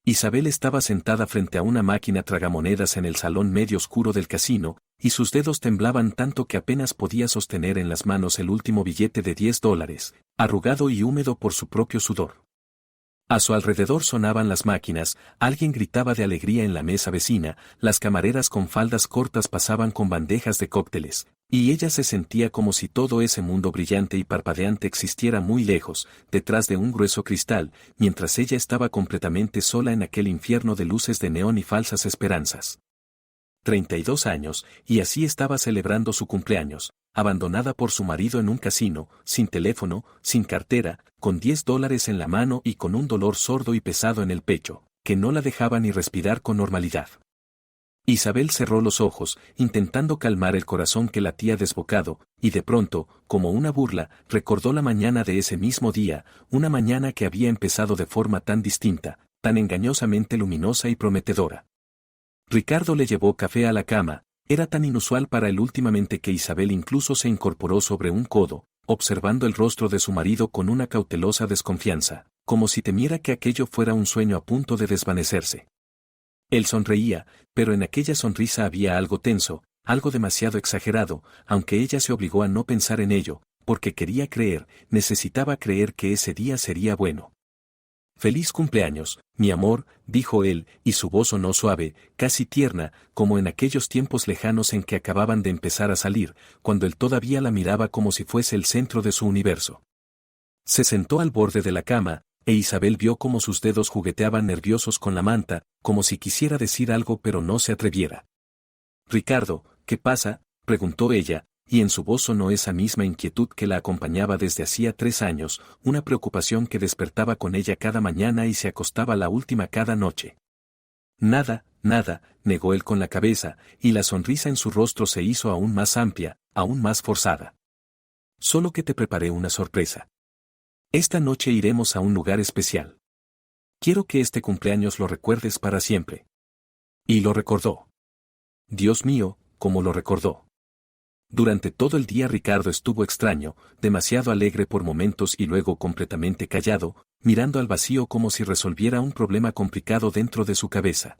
Isabel estaba sentada frente a una máquina tragamonedas en el salón medio oscuro del casino, y sus dedos temblaban tanto que apenas podía sostener en las manos el último billete de $10, arrugado y húmedo por su propio sudor. A su alrededor sonaban las máquinas, alguien gritaba de alegría en la mesa vecina, las camareras con faldas cortas pasaban con bandejas de cócteles, y ella se sentía como si todo ese mundo brillante y parpadeante existiera muy lejos, detrás de un grueso cristal, mientras ella estaba completamente sola en aquel infierno de luces de neón y falsas esperanzas. 32 años, y así estaba celebrando su cumpleaños, abandonada por su marido en un casino, sin teléfono, sin cartera, con $10 en la mano y con un dolor sordo y pesado en el pecho, que no la dejaba ni respirar con normalidad. Isabel cerró los ojos, intentando calmar el corazón que latía desbocado, y de pronto, como una burla, recordó la mañana de ese mismo día, una mañana que había empezado de forma tan distinta, tan engañosamente luminosa y prometedora. Ricardo le llevó café a la cama, era tan inusual para él últimamente que Isabel incluso se incorporó sobre un codo, observando el rostro de su marido con una cautelosa desconfianza, como si temiera que aquello fuera un sueño a punto de desvanecerse. Él sonreía, pero en aquella sonrisa había algo tenso, algo demasiado exagerado, aunque ella se obligó a no pensar en ello, porque quería creer, necesitaba creer que ese día sería bueno. «Feliz cumpleaños, mi amor», dijo él, y su voz sonó suave, casi tierna, como en aquellos tiempos lejanos en que acababan de empezar a salir, cuando él todavía la miraba como si fuese el centro de su universo. Se sentó al borde de la cama, e Isabel vio cómo sus dedos jugueteaban nerviosos con la manta, como si quisiera decir algo pero no se atreviera. «Ricardo, ¿qué pasa?», preguntó ella, y en su voz sonó esa misma inquietud que la acompañaba desde hacía 3 años, una preocupación que despertaba con ella cada mañana y se acostaba la última cada noche. «Nada, nada», negó él con la cabeza, y la sonrisa en su rostro se hizo aún más amplia, aún más forzada. «Solo que te preparé una sorpresa. Esta noche iremos a un lugar especial. Quiero que este cumpleaños lo recuerdes para siempre». Y lo recordó. Dios mío, cómo lo recordó. Durante todo el día Ricardo estuvo extraño, demasiado alegre por momentos y luego completamente callado, mirando al vacío como si resolviera un problema complicado dentro de su cabeza.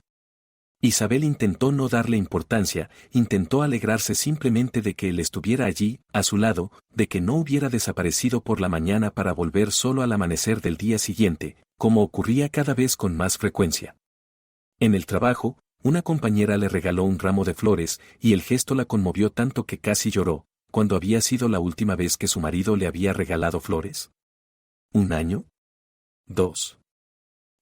Isabel intentó no darle importancia, intentó alegrarse simplemente de que él estuviera allí, a su lado, de que no hubiera desaparecido por la mañana para volver solo al amanecer del día siguiente, como ocurría cada vez con más frecuencia. En el trabajo, una compañera le regaló un ramo de flores, y el gesto la conmovió tanto que casi lloró. ¿Cuándo había sido la última vez que su marido le había regalado flores? ¿1 año? 2.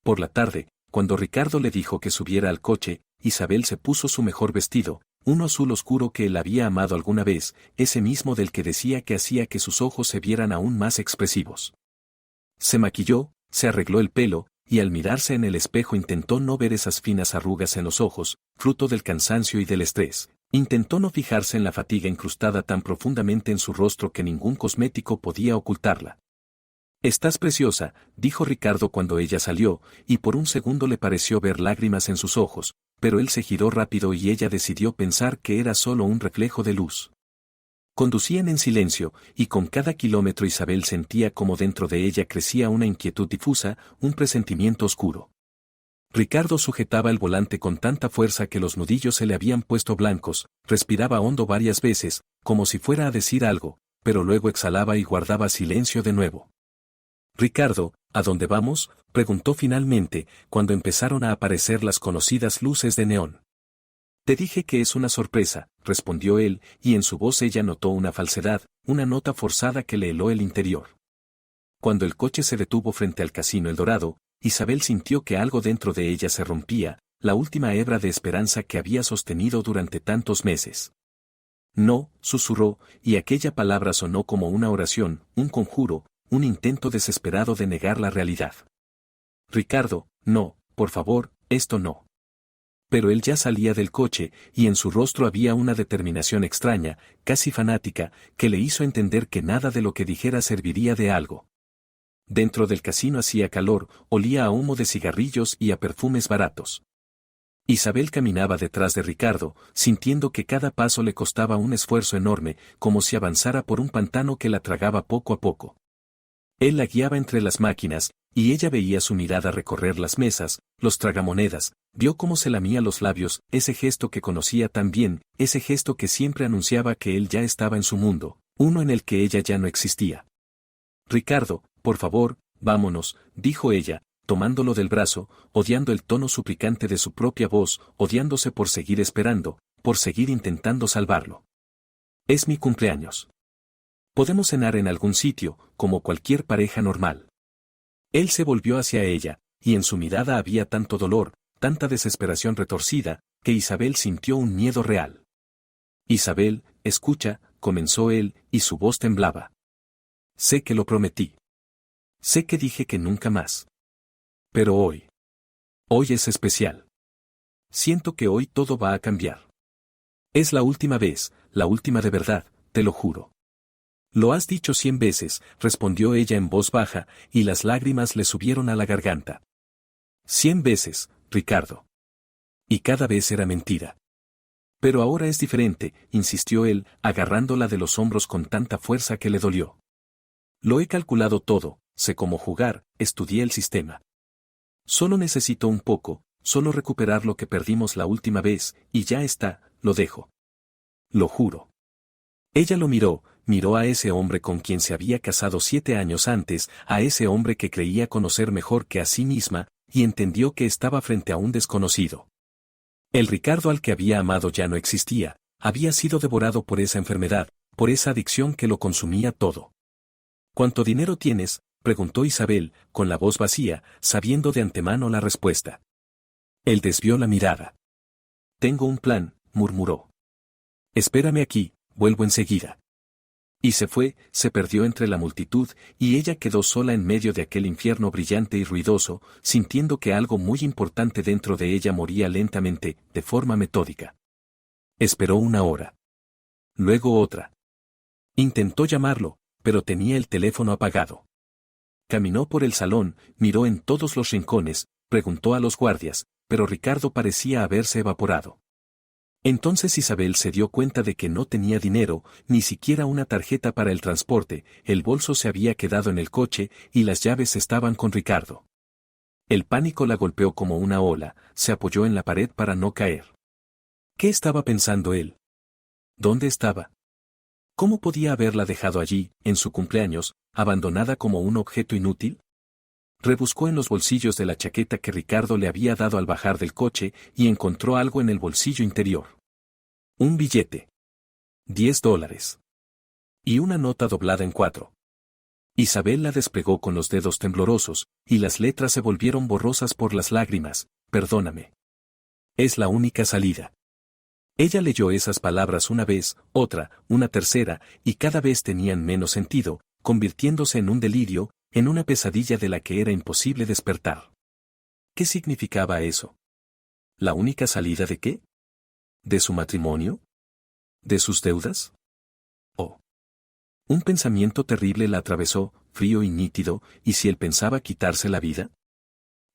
Por la tarde, cuando Ricardo le dijo que subiera al coche, Isabel se puso su mejor vestido, uno azul oscuro que él había amado alguna vez, ese mismo del que decía que hacía que sus ojos se vieran aún más expresivos. Se maquilló, se arregló el pelo, y al mirarse en el espejo intentó no ver esas finas arrugas en los ojos, fruto del cansancio y del estrés. Intentó no fijarse en la fatiga incrustada tan profundamente en su rostro que ningún cosmético podía ocultarla. «Estás preciosa», dijo Ricardo cuando ella salió, y por un segundo le pareció ver lágrimas en sus ojos, pero él se giró rápido y ella decidió pensar que era solo un reflejo de luz. Conducían en silencio, y con cada kilómetro Isabel sentía como dentro de ella crecía una inquietud difusa, un presentimiento oscuro. Ricardo sujetaba el volante con tanta fuerza que los nudillos se le habían puesto blancos, respiraba hondo varias veces, como si fuera a decir algo, pero luego exhalaba y guardaba silencio de nuevo. «Ricardo, ¿a dónde vamos?», preguntó finalmente, cuando empezaron a aparecer las conocidas luces de neón. «Te dije que es una sorpresa», respondió él, y en su voz ella notó una falsedad, una nota forzada que le heló el interior. Cuando el coche se detuvo frente al Casino El Dorado, Isabel sintió que algo dentro de ella se rompía, la última hebra de esperanza que había sostenido durante tantos meses. «No», susurró, y aquella palabra sonó como una oración, un conjuro, un intento desesperado de negar la realidad. «Ricardo, no, por favor, esto no». Pero él ya salía del coche, y en su rostro había una determinación extraña, casi fanática, que le hizo entender que nada de lo que dijera serviría de algo. Dentro del casino hacía calor, olía a humo de cigarrillos y a perfumes baratos. Isabel caminaba detrás de Ricardo, sintiendo que cada paso le costaba un esfuerzo enorme, como si avanzara por un pantano que la tragaba poco a poco. Él la guiaba entre las máquinas, y ella veía su mirada recorrer las mesas, los tragamonedas, vio cómo se lamía los labios, ese gesto que conocía tan bien, ese gesto que siempre anunciaba que él ya estaba en su mundo, uno en el que ella ya no existía. Ricardo, por favor, vámonos, dijo ella, tomándolo del brazo, odiando el tono suplicante de su propia voz, odiándose por seguir esperando, por seguir intentando salvarlo. Es mi cumpleaños. Podemos cenar en algún sitio, como cualquier pareja normal. Él se volvió hacia ella, y en su mirada había tanto dolor, tanta desesperación retorcida, que Isabel sintió un miedo real. Isabel, escucha, comenzó él, y su voz temblaba. Sé que lo prometí. Sé que dije que nunca más. Pero hoy. Hoy es especial. Siento que hoy todo va a cambiar. Es la última vez, la última de verdad, te lo juro. Lo has dicho 100 veces, respondió ella en voz baja, y las lágrimas le subieron a la garganta. 100 veces, Ricardo. Y cada vez era mentira. Pero ahora es diferente, insistió él, agarrándola de los hombros con tanta fuerza que le dolió. Lo he calculado todo, sé cómo jugar, estudié el sistema. Solo necesito un poco, solo recuperar lo que perdimos la última vez, y ya está, lo dejo. Lo juro. Ella lo miró a ese hombre con quien se había casado 7 años antes, a ese hombre que creía conocer mejor que a sí misma, y entendió que estaba frente a un desconocido. El Ricardo al que había amado ya no existía, había sido devorado por esa enfermedad, por esa adicción que lo consumía todo. ¿Cuánto dinero tienes?, preguntó Isabel, con la voz vacía, sabiendo de antemano la respuesta. Él desvió la mirada. Tengo un plan, murmuró. Espérame aquí, vuelvo enseguida. Y se fue, se perdió entre la multitud, y ella quedó sola en medio de aquel infierno brillante y ruidoso, sintiendo que algo muy importante dentro de ella moría lentamente, de forma metódica. Esperó 1 hora. Luego otra. Intentó llamarlo, pero tenía el teléfono apagado. Caminó por el salón, miró en todos los rincones, preguntó a los guardias, pero Ricardo parecía haberse evaporado. Entonces Isabel se dio cuenta de que no tenía dinero, ni siquiera una tarjeta para el transporte, el bolso se había quedado en el coche y las llaves estaban con Ricardo. El pánico la golpeó como una ola, se apoyó en la pared para no caer. ¿Qué estaba pensando él? ¿Dónde estaba? ¿Cómo podía haberla dejado allí, en su cumpleaños, abandonada como un objeto inútil? Rebuscó en los bolsillos de la chaqueta que Ricardo le había dado al bajar del coche y encontró algo en el bolsillo interior. Un billete. $10. Y una nota doblada en 4. Isabel la desplegó con los dedos temblorosos, y las letras se volvieron borrosas por las lágrimas. Perdóname. Es la única salida. Ella leyó esas palabras una vez, otra, una tercera, y cada vez tenían menos sentido, convirtiéndose en un delirio, en una pesadilla de la que era imposible despertar. ¿Qué significaba eso? ¿La única salida de qué? ¿De su matrimonio? ¿De sus deudas? Oh. Un pensamiento terrible la atravesó, frío y nítido, ¿y si él pensaba quitarse la vida?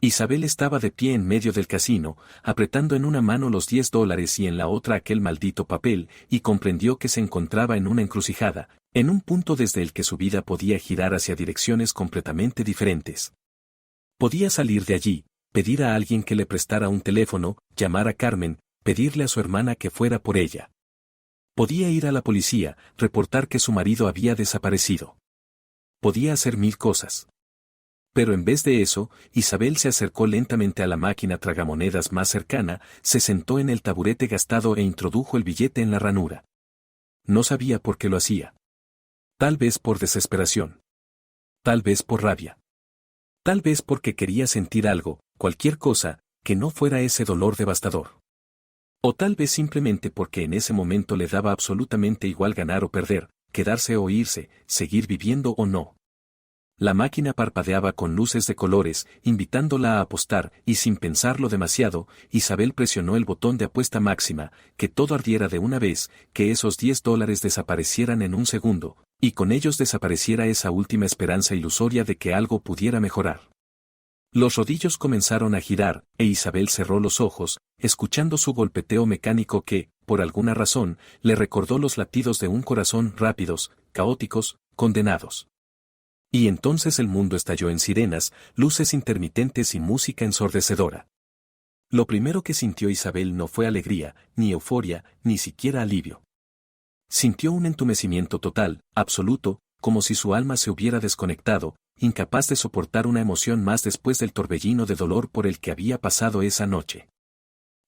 Isabel estaba de pie en medio del casino, apretando en una mano los $10 y en la otra aquel maldito papel, y comprendió que se encontraba en una encrucijada, en un punto desde el que su vida podía girar hacia direcciones completamente diferentes. Podía salir de allí, pedir a alguien que le prestara un teléfono, llamar a Carmen, pedirle a su hermana que fuera por ella. Podía ir a la policía, reportar que su marido había desaparecido. Podía hacer 1000 cosas. Pero en vez de eso, Isabel se acercó lentamente a la máquina tragamonedas más cercana, se sentó en el taburete gastado e introdujo el billete en la ranura. No sabía por qué lo hacía. Tal vez por desesperación. Tal vez por rabia. Tal vez porque quería sentir algo, cualquier cosa, que no fuera ese dolor devastador. O tal vez simplemente porque en ese momento le daba absolutamente igual ganar o perder, quedarse o irse, seguir viviendo o no. La máquina parpadeaba con luces de colores, invitándola a apostar, y sin pensarlo demasiado, Isabel presionó el botón de apuesta máxima, que todo ardiera de una vez, que esos $10 desaparecieran en un segundo, y con ellos desapareciera esa última esperanza ilusoria de que algo pudiera mejorar. Los rodillos comenzaron a girar, e Isabel cerró los ojos, escuchando su golpeteo mecánico que, por alguna razón, le recordó los latidos de un corazón rápidos, caóticos, condenados. Y entonces el mundo estalló en sirenas, luces intermitentes y música ensordecedora. Lo primero que sintió Isabel no fue alegría, ni euforia, ni siquiera alivio. Sintió un entumecimiento total, absoluto, como si su alma se hubiera desconectado, incapaz de soportar una emoción más después del torbellino de dolor por el que había pasado esa noche.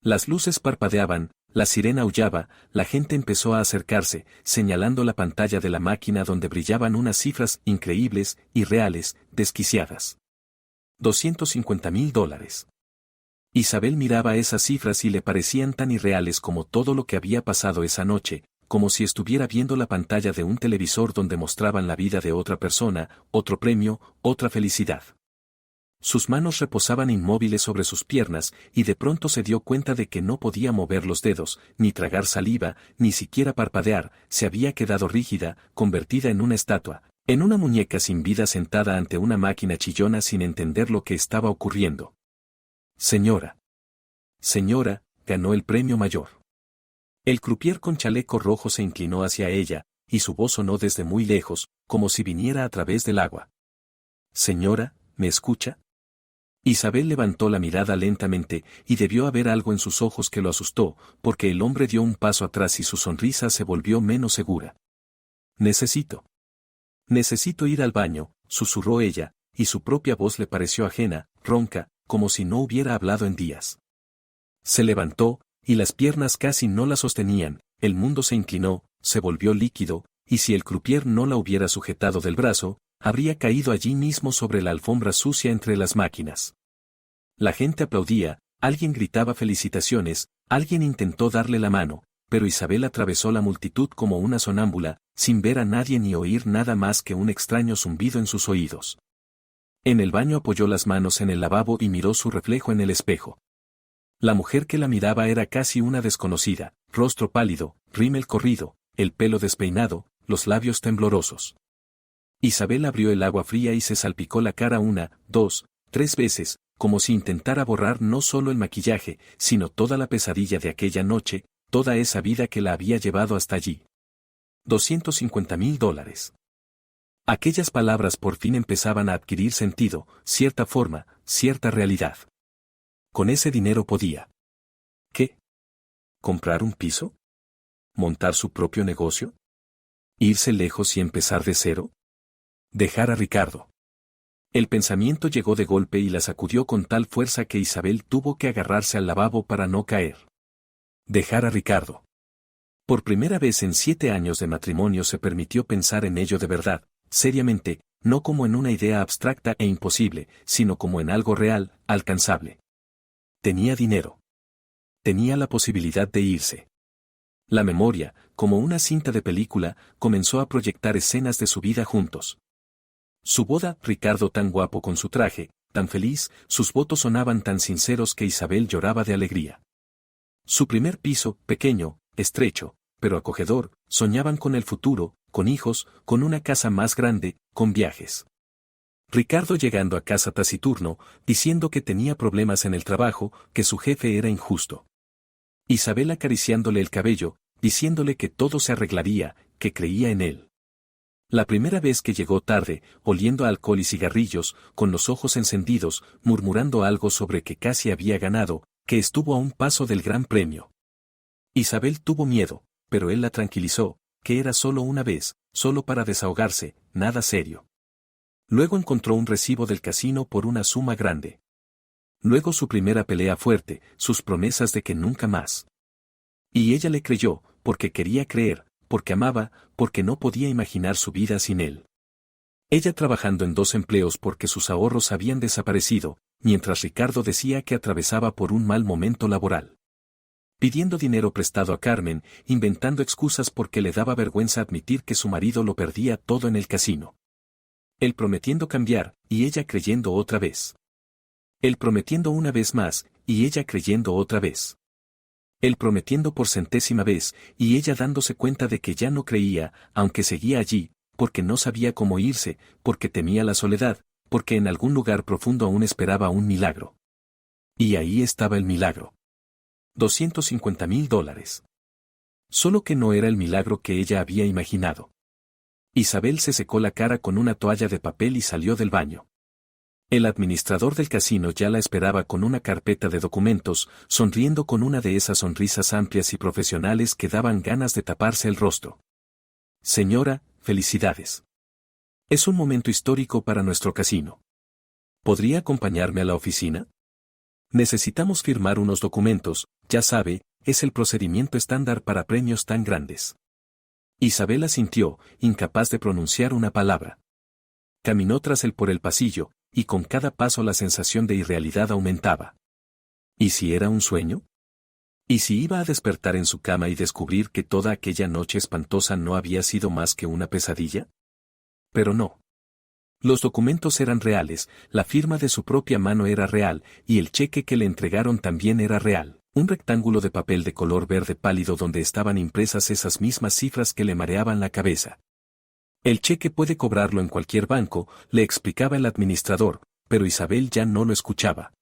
Las luces parpadeaban, la sirena aullaba, la gente empezó a acercarse, señalando la pantalla de la máquina donde brillaban unas cifras increíbles, irreales, desquiciadas. $250.000. Isabel miraba esas cifras y le parecían tan irreales como todo lo que había pasado esa noche, como si estuviera viendo la pantalla de un televisor donde mostraban la vida de otra persona, otro premio, otra felicidad. Sus manos reposaban inmóviles sobre sus piernas, y de pronto se dio cuenta de que no podía mover los dedos, ni tragar saliva, ni siquiera parpadear, se había quedado rígida, convertida en una estatua, en una muñeca sin vida sentada ante una máquina chillona sin entender lo que estaba ocurriendo. Señora. Señora, ganó el premio mayor. El croupier con chaleco rojo se inclinó hacia ella, y su voz sonó desde muy lejos, como si viniera a través del agua. Señora, ¿me escucha? Isabel levantó la mirada lentamente, y debió haber algo en sus ojos que lo asustó, porque el hombre dio un paso atrás y su sonrisa se volvió menos segura. Necesito ir al baño, susurró ella, y su propia voz le pareció ajena, ronca, como si no hubiera hablado en días. Se levantó, y las piernas casi no la sostenían, el mundo se inclinó, se volvió líquido, y si el croupier no la hubiera sujetado del brazo, habría caído allí mismo sobre la alfombra sucia entre las máquinas. La gente aplaudía, alguien gritaba felicitaciones, alguien intentó darle la mano, pero Isabel atravesó la multitud como una sonámbula, sin ver a nadie ni oír nada más que un extraño zumbido en sus oídos. En el baño apoyó las manos en el lavabo y miró su reflejo en el espejo. La mujer que la miraba era casi una desconocida, rostro pálido, rímel corrido, el pelo despeinado, los labios temblorosos. Isabel abrió el agua fría y se salpicó la cara 1, 2, 3 veces, como si intentara borrar no solo el maquillaje, sino toda la pesadilla de aquella noche, toda esa vida que la había llevado hasta allí. $250.000. Aquellas palabras por fin empezaban a adquirir sentido, cierta forma, cierta realidad. Con ese dinero podía. ¿Qué? ¿Comprar un piso? ¿Montar su propio negocio? ¿Irse lejos y empezar de cero? Dejar a Ricardo. El pensamiento llegó de golpe y la sacudió con tal fuerza que Isabel tuvo que agarrarse al lavabo para no caer. Dejar a Ricardo. Por primera vez en 7 años de matrimonio se permitió pensar en ello de verdad, seriamente, no como en una idea abstracta e imposible, sino como en algo real, alcanzable. Tenía dinero. Tenía la posibilidad de irse. La memoria, como una cinta de película, comenzó a proyectar escenas de su vida juntos. Su boda, Ricardo tan guapo con su traje, tan feliz, sus votos sonaban tan sinceros que Isabel lloraba de alegría. Su primer piso, pequeño, estrecho, pero acogedor, soñaban con el futuro, con hijos, con una casa más grande, con viajes. Ricardo llegando a casa taciturno, diciendo que tenía problemas en el trabajo, que su jefe era injusto. Isabel acariciándole el cabello, diciéndole que todo se arreglaría, que creía en él. La primera vez que llegó tarde, oliendo a alcohol y cigarrillos, con los ojos encendidos, murmurando algo sobre que casi había ganado, que estuvo a un paso del gran premio. Isabel tuvo miedo, pero él la tranquilizó, que era solo una vez, solo para desahogarse, nada serio. Luego encontró un recibo del casino por una suma grande. Luego su primera pelea fuerte, sus promesas de que nunca más. Y ella le creyó, porque quería creer, porque amaba, porque no podía imaginar su vida sin él. Ella trabajando en 2 empleos porque sus ahorros habían desaparecido, mientras Ricardo decía que atravesaba por un mal momento laboral. Pidiendo dinero prestado a Carmen, inventando excusas porque le daba vergüenza admitir que su marido lo perdía todo en el casino. Él prometiendo cambiar, y ella creyendo otra vez. Él prometiendo una vez más, y ella creyendo otra vez. Él prometiendo por 100ª vez, y ella dándose cuenta de que ya no creía, aunque seguía allí, porque no sabía cómo irse, porque temía la soledad, porque en algún lugar profundo aún esperaba un milagro. Y ahí estaba el milagro. $250.000. Solo que no era el milagro que ella había imaginado. Isabel se secó la cara con una toalla de papel y salió del baño. El administrador del casino ya la esperaba con una carpeta de documentos, sonriendo con una de esas sonrisas amplias y profesionales que daban ganas de taparse el rostro. Señora, felicidades. Es un momento histórico para nuestro casino. ¿Podría acompañarme a la oficina? Necesitamos firmar unos documentos, ya sabe, es el procedimiento estándar para premios tan grandes. Isabel asintió, incapaz de pronunciar una palabra. Caminó tras él por el pasillo, y con cada paso la sensación de irrealidad aumentaba. ¿Y si era un sueño? ¿Y si iba a despertar en su cama y descubrir que toda aquella noche espantosa no había sido más que una pesadilla? Pero no. Los documentos eran reales, la firma de su propia mano era real, y el cheque que le entregaron también era real. Un rectángulo de papel de color verde pálido donde estaban impresas esas mismas cifras que le mareaban la cabeza. El cheque puede cobrarlo en cualquier banco, le explicaba el administrador, pero Isabel ya no lo escuchaba.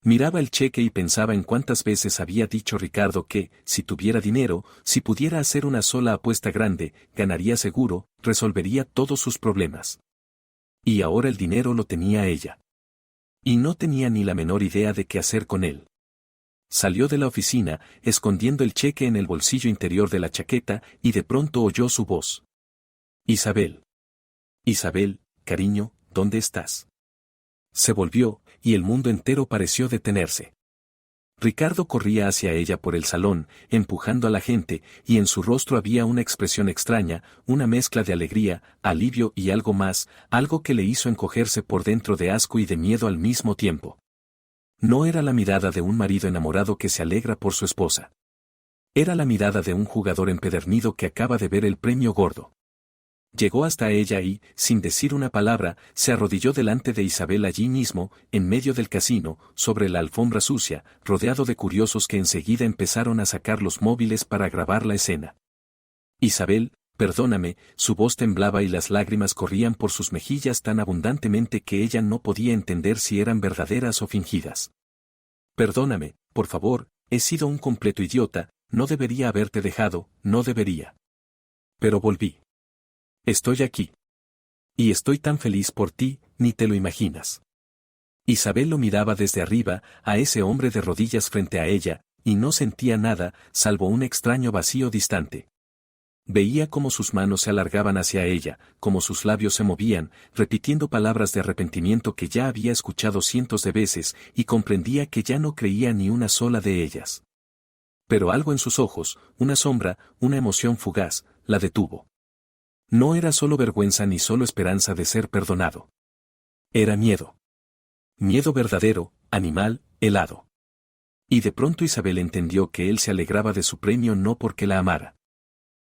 Miraba el cheque y pensaba en cuántas veces había dicho Ricardo que, si tuviera dinero, si pudiera hacer una sola apuesta grande, ganaría seguro, resolvería todos sus problemas. Y ahora el dinero lo tenía ella. Y no tenía ni la menor idea de qué hacer con él. Salió de la oficina, escondiendo el cheque en el bolsillo interior de la chaqueta, y de pronto oyó su voz. Isabel. Isabel, cariño, ¿dónde estás? Se volvió, y el mundo entero pareció detenerse. Ricardo corría hacia ella por el salón, empujando a la gente, y en su rostro había una expresión extraña, una mezcla de alegría, alivio y algo más, algo que le hizo encogerse por dentro de asco y de miedo al mismo tiempo. No era la mirada de un marido enamorado que se alegra por su esposa. Era la mirada de un jugador empedernido que acaba de ver el premio gordo. Llegó hasta ella y, sin decir una palabra, se arrodilló delante de Isabel allí mismo, en medio del casino, sobre la alfombra sucia, rodeado de curiosos que enseguida empezaron a sacar los móviles para grabar la escena. Isabel, perdóname, su voz temblaba y las lágrimas corrían por sus mejillas tan abundantemente que ella no podía entender si eran verdaderas o fingidas. Perdóname, por favor, he sido un completo idiota, no debería haberte dejado, no debería. Pero volví. Estoy aquí. Y estoy tan feliz por ti, ni te lo imaginas. Isabel lo miraba desde arriba, a ese hombre de rodillas frente a ella, y no sentía nada, salvo un extraño vacío distante. Veía cómo sus manos se alargaban hacia ella, cómo sus labios se movían, repitiendo palabras de arrepentimiento que ya había escuchado cientos de veces, y comprendía que ya no creía ni una sola de ellas. Pero algo en sus ojos, una sombra, una emoción fugaz, la detuvo. No era solo vergüenza ni solo esperanza de ser perdonado. Era miedo. Miedo verdadero, animal, helado. Y de pronto Isabel entendió que él se alegraba de su premio no porque la amara.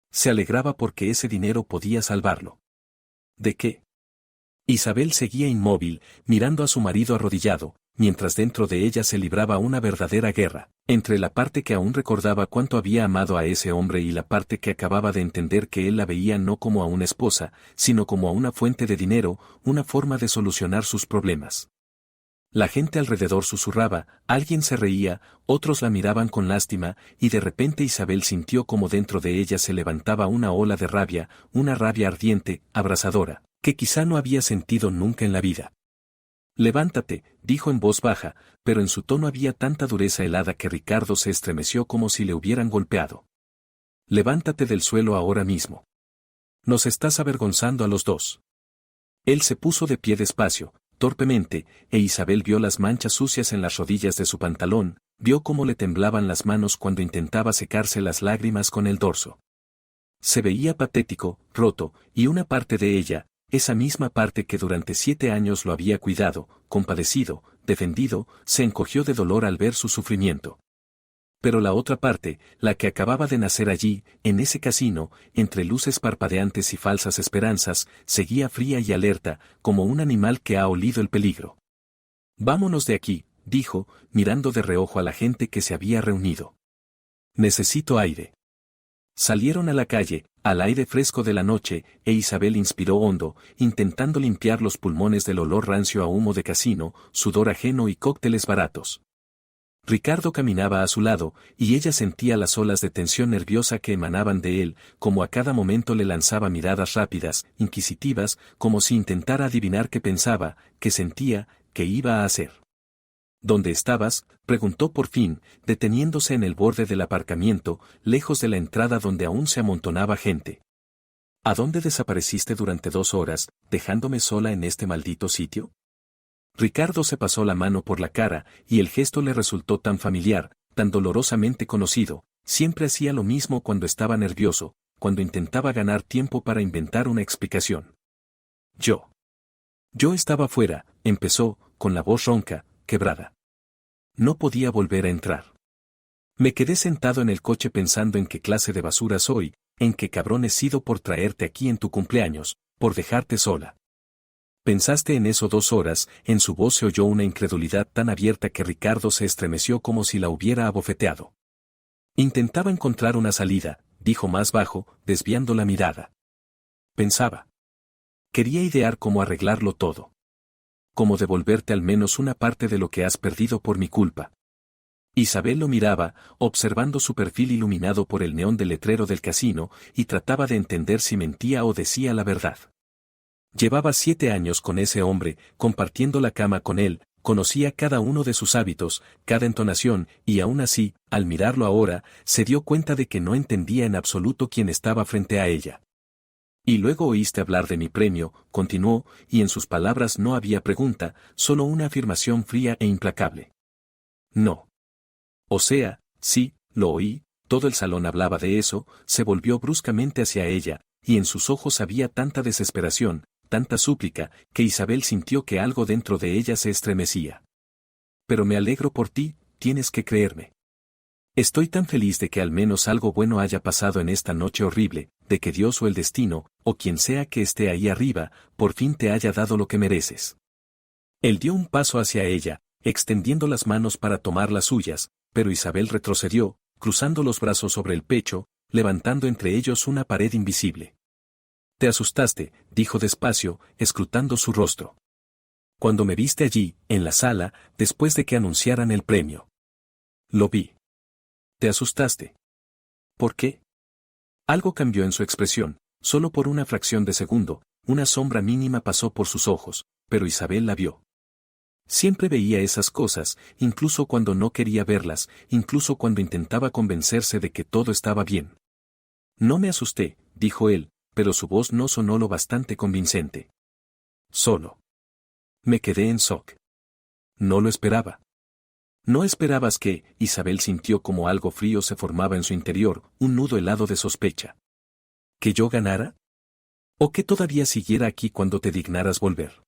Se alegraba porque ese dinero podía salvarlo. ¿De qué? Isabel seguía inmóvil, mirando a su marido arrodillado, mientras dentro de ella se libraba una verdadera guerra, entre la parte que aún recordaba cuánto había amado a ese hombre y la parte que acababa de entender que él la veía no como a una esposa, sino como a una fuente de dinero, una forma de solucionar sus problemas. La gente alrededor susurraba, alguien se reía, otros la miraban con lástima, y de repente Isabel sintió como dentro de ella se levantaba una ola de rabia, una rabia ardiente, abrasadora, que quizá no había sentido nunca en la vida. Levántate, dijo en voz baja, pero en su tono había tanta dureza helada que Ricardo se estremeció como si le hubieran golpeado. Levántate del suelo ahora mismo. Nos estás avergonzando a los dos. Él se puso de pie despacio, torpemente, e Isabel vio las manchas sucias en las rodillas de su pantalón, vio cómo le temblaban las manos cuando intentaba secarse las lágrimas con el dorso. Se veía patético, roto, y una parte de ella, esa misma parte que durante 7 años lo había cuidado, compadecido, defendido, se encogió de dolor al ver su sufrimiento. Pero la otra parte, la que acababa de nacer allí, en ese casino, entre luces parpadeantes y falsas esperanzas, seguía fría y alerta, como un animal que ha olido el peligro. Vámonos de aquí, dijo, mirando de reojo a la gente que se había reunido. Necesito aire. Salieron a la calle, al aire fresco de la noche, e Isabel inspiró hondo, intentando limpiar los pulmones del olor rancio a humo de casino, sudor ajeno y cócteles baratos. Ricardo caminaba a su lado, y ella sentía las olas de tensión nerviosa que emanaban de él, como a cada momento le lanzaba miradas rápidas, inquisitivas, como si intentara adivinar qué pensaba, qué sentía, qué iba a hacer. ¿Dónde estabas?, preguntó por fin, deteniéndose en el borde del aparcamiento, lejos de la entrada donde aún se amontonaba gente. ¿A dónde desapareciste durante 2 horas, dejándome sola en este maldito sitio? Ricardo se pasó la mano por la cara, y el gesto le resultó tan familiar, tan dolorosamente conocido. Siempre hacía lo mismo cuando estaba nervioso, cuando intentaba ganar tiempo para inventar una explicación. Yo estaba fuera, empezó, con la voz ronca, quebrada. No podía volver a entrar. Me quedé sentado en el coche pensando en qué clase de basura soy, en qué cabrón he sido por traerte aquí en tu cumpleaños, por dejarte sola. Pensaste en eso 2 horas, en su voz se oyó una incredulidad tan abierta que Ricardo se estremeció como si la hubiera abofeteado. Intentaba encontrar una salida, dijo más bajo, desviando la mirada. Pensaba. Quería idear cómo arreglarlo todo. Cómo devolverte al menos una parte de lo que has perdido por mi culpa. Isabel lo miraba, observando su perfil iluminado por el neón del letrero del casino, y trataba de entender si mentía o decía la verdad. Llevaba 7 años con ese hombre, compartiendo la cama con él, conocía cada uno de sus hábitos, cada entonación, y aún así, al mirarlo ahora, se dio cuenta de que no entendía en absoluto quién estaba frente a ella. Y luego oíste hablar de mi premio, continuó, y en sus palabras no había pregunta, solo una afirmación fría e implacable. No. O sea, sí, lo oí, todo el salón hablaba de eso, se volvió bruscamente hacia ella, y en sus ojos había tanta desesperación, tanta súplica, que Isabel sintió que algo dentro de ella se estremecía. Pero me alegro por ti, tienes que creerme. Estoy tan feliz de que al menos algo bueno haya pasado en esta noche horrible, de que Dios o el destino, o quien sea que esté ahí arriba, por fin te haya dado lo que mereces. Él dio un paso hacia ella, extendiendo las manos para tomar las suyas, pero Isabel retrocedió, cruzando los brazos sobre el pecho, levantando entre ellos una pared invisible. Te asustaste, dijo despacio, escrutando su rostro. Cuando me viste allí, en la sala, después de que anunciaran el premio. Lo vi. ¿Te asustaste? ¿Por qué? Algo cambió en su expresión, solo por una fracción de segundo, una sombra mínima pasó por sus ojos, pero Isabel la vio. Siempre veía esas cosas, incluso cuando no quería verlas, incluso cuando intentaba convencerse de que todo estaba bien. No me asusté, dijo él, pero su voz no sonó lo bastante convincente. Solo. Me quedé en shock. No lo esperaba. ¿No esperabas que? Isabel sintió como algo frío se formaba en su interior, un nudo helado de sospecha. ¿Que yo ganara? ¿O que todavía siguiera aquí cuando te dignaras volver?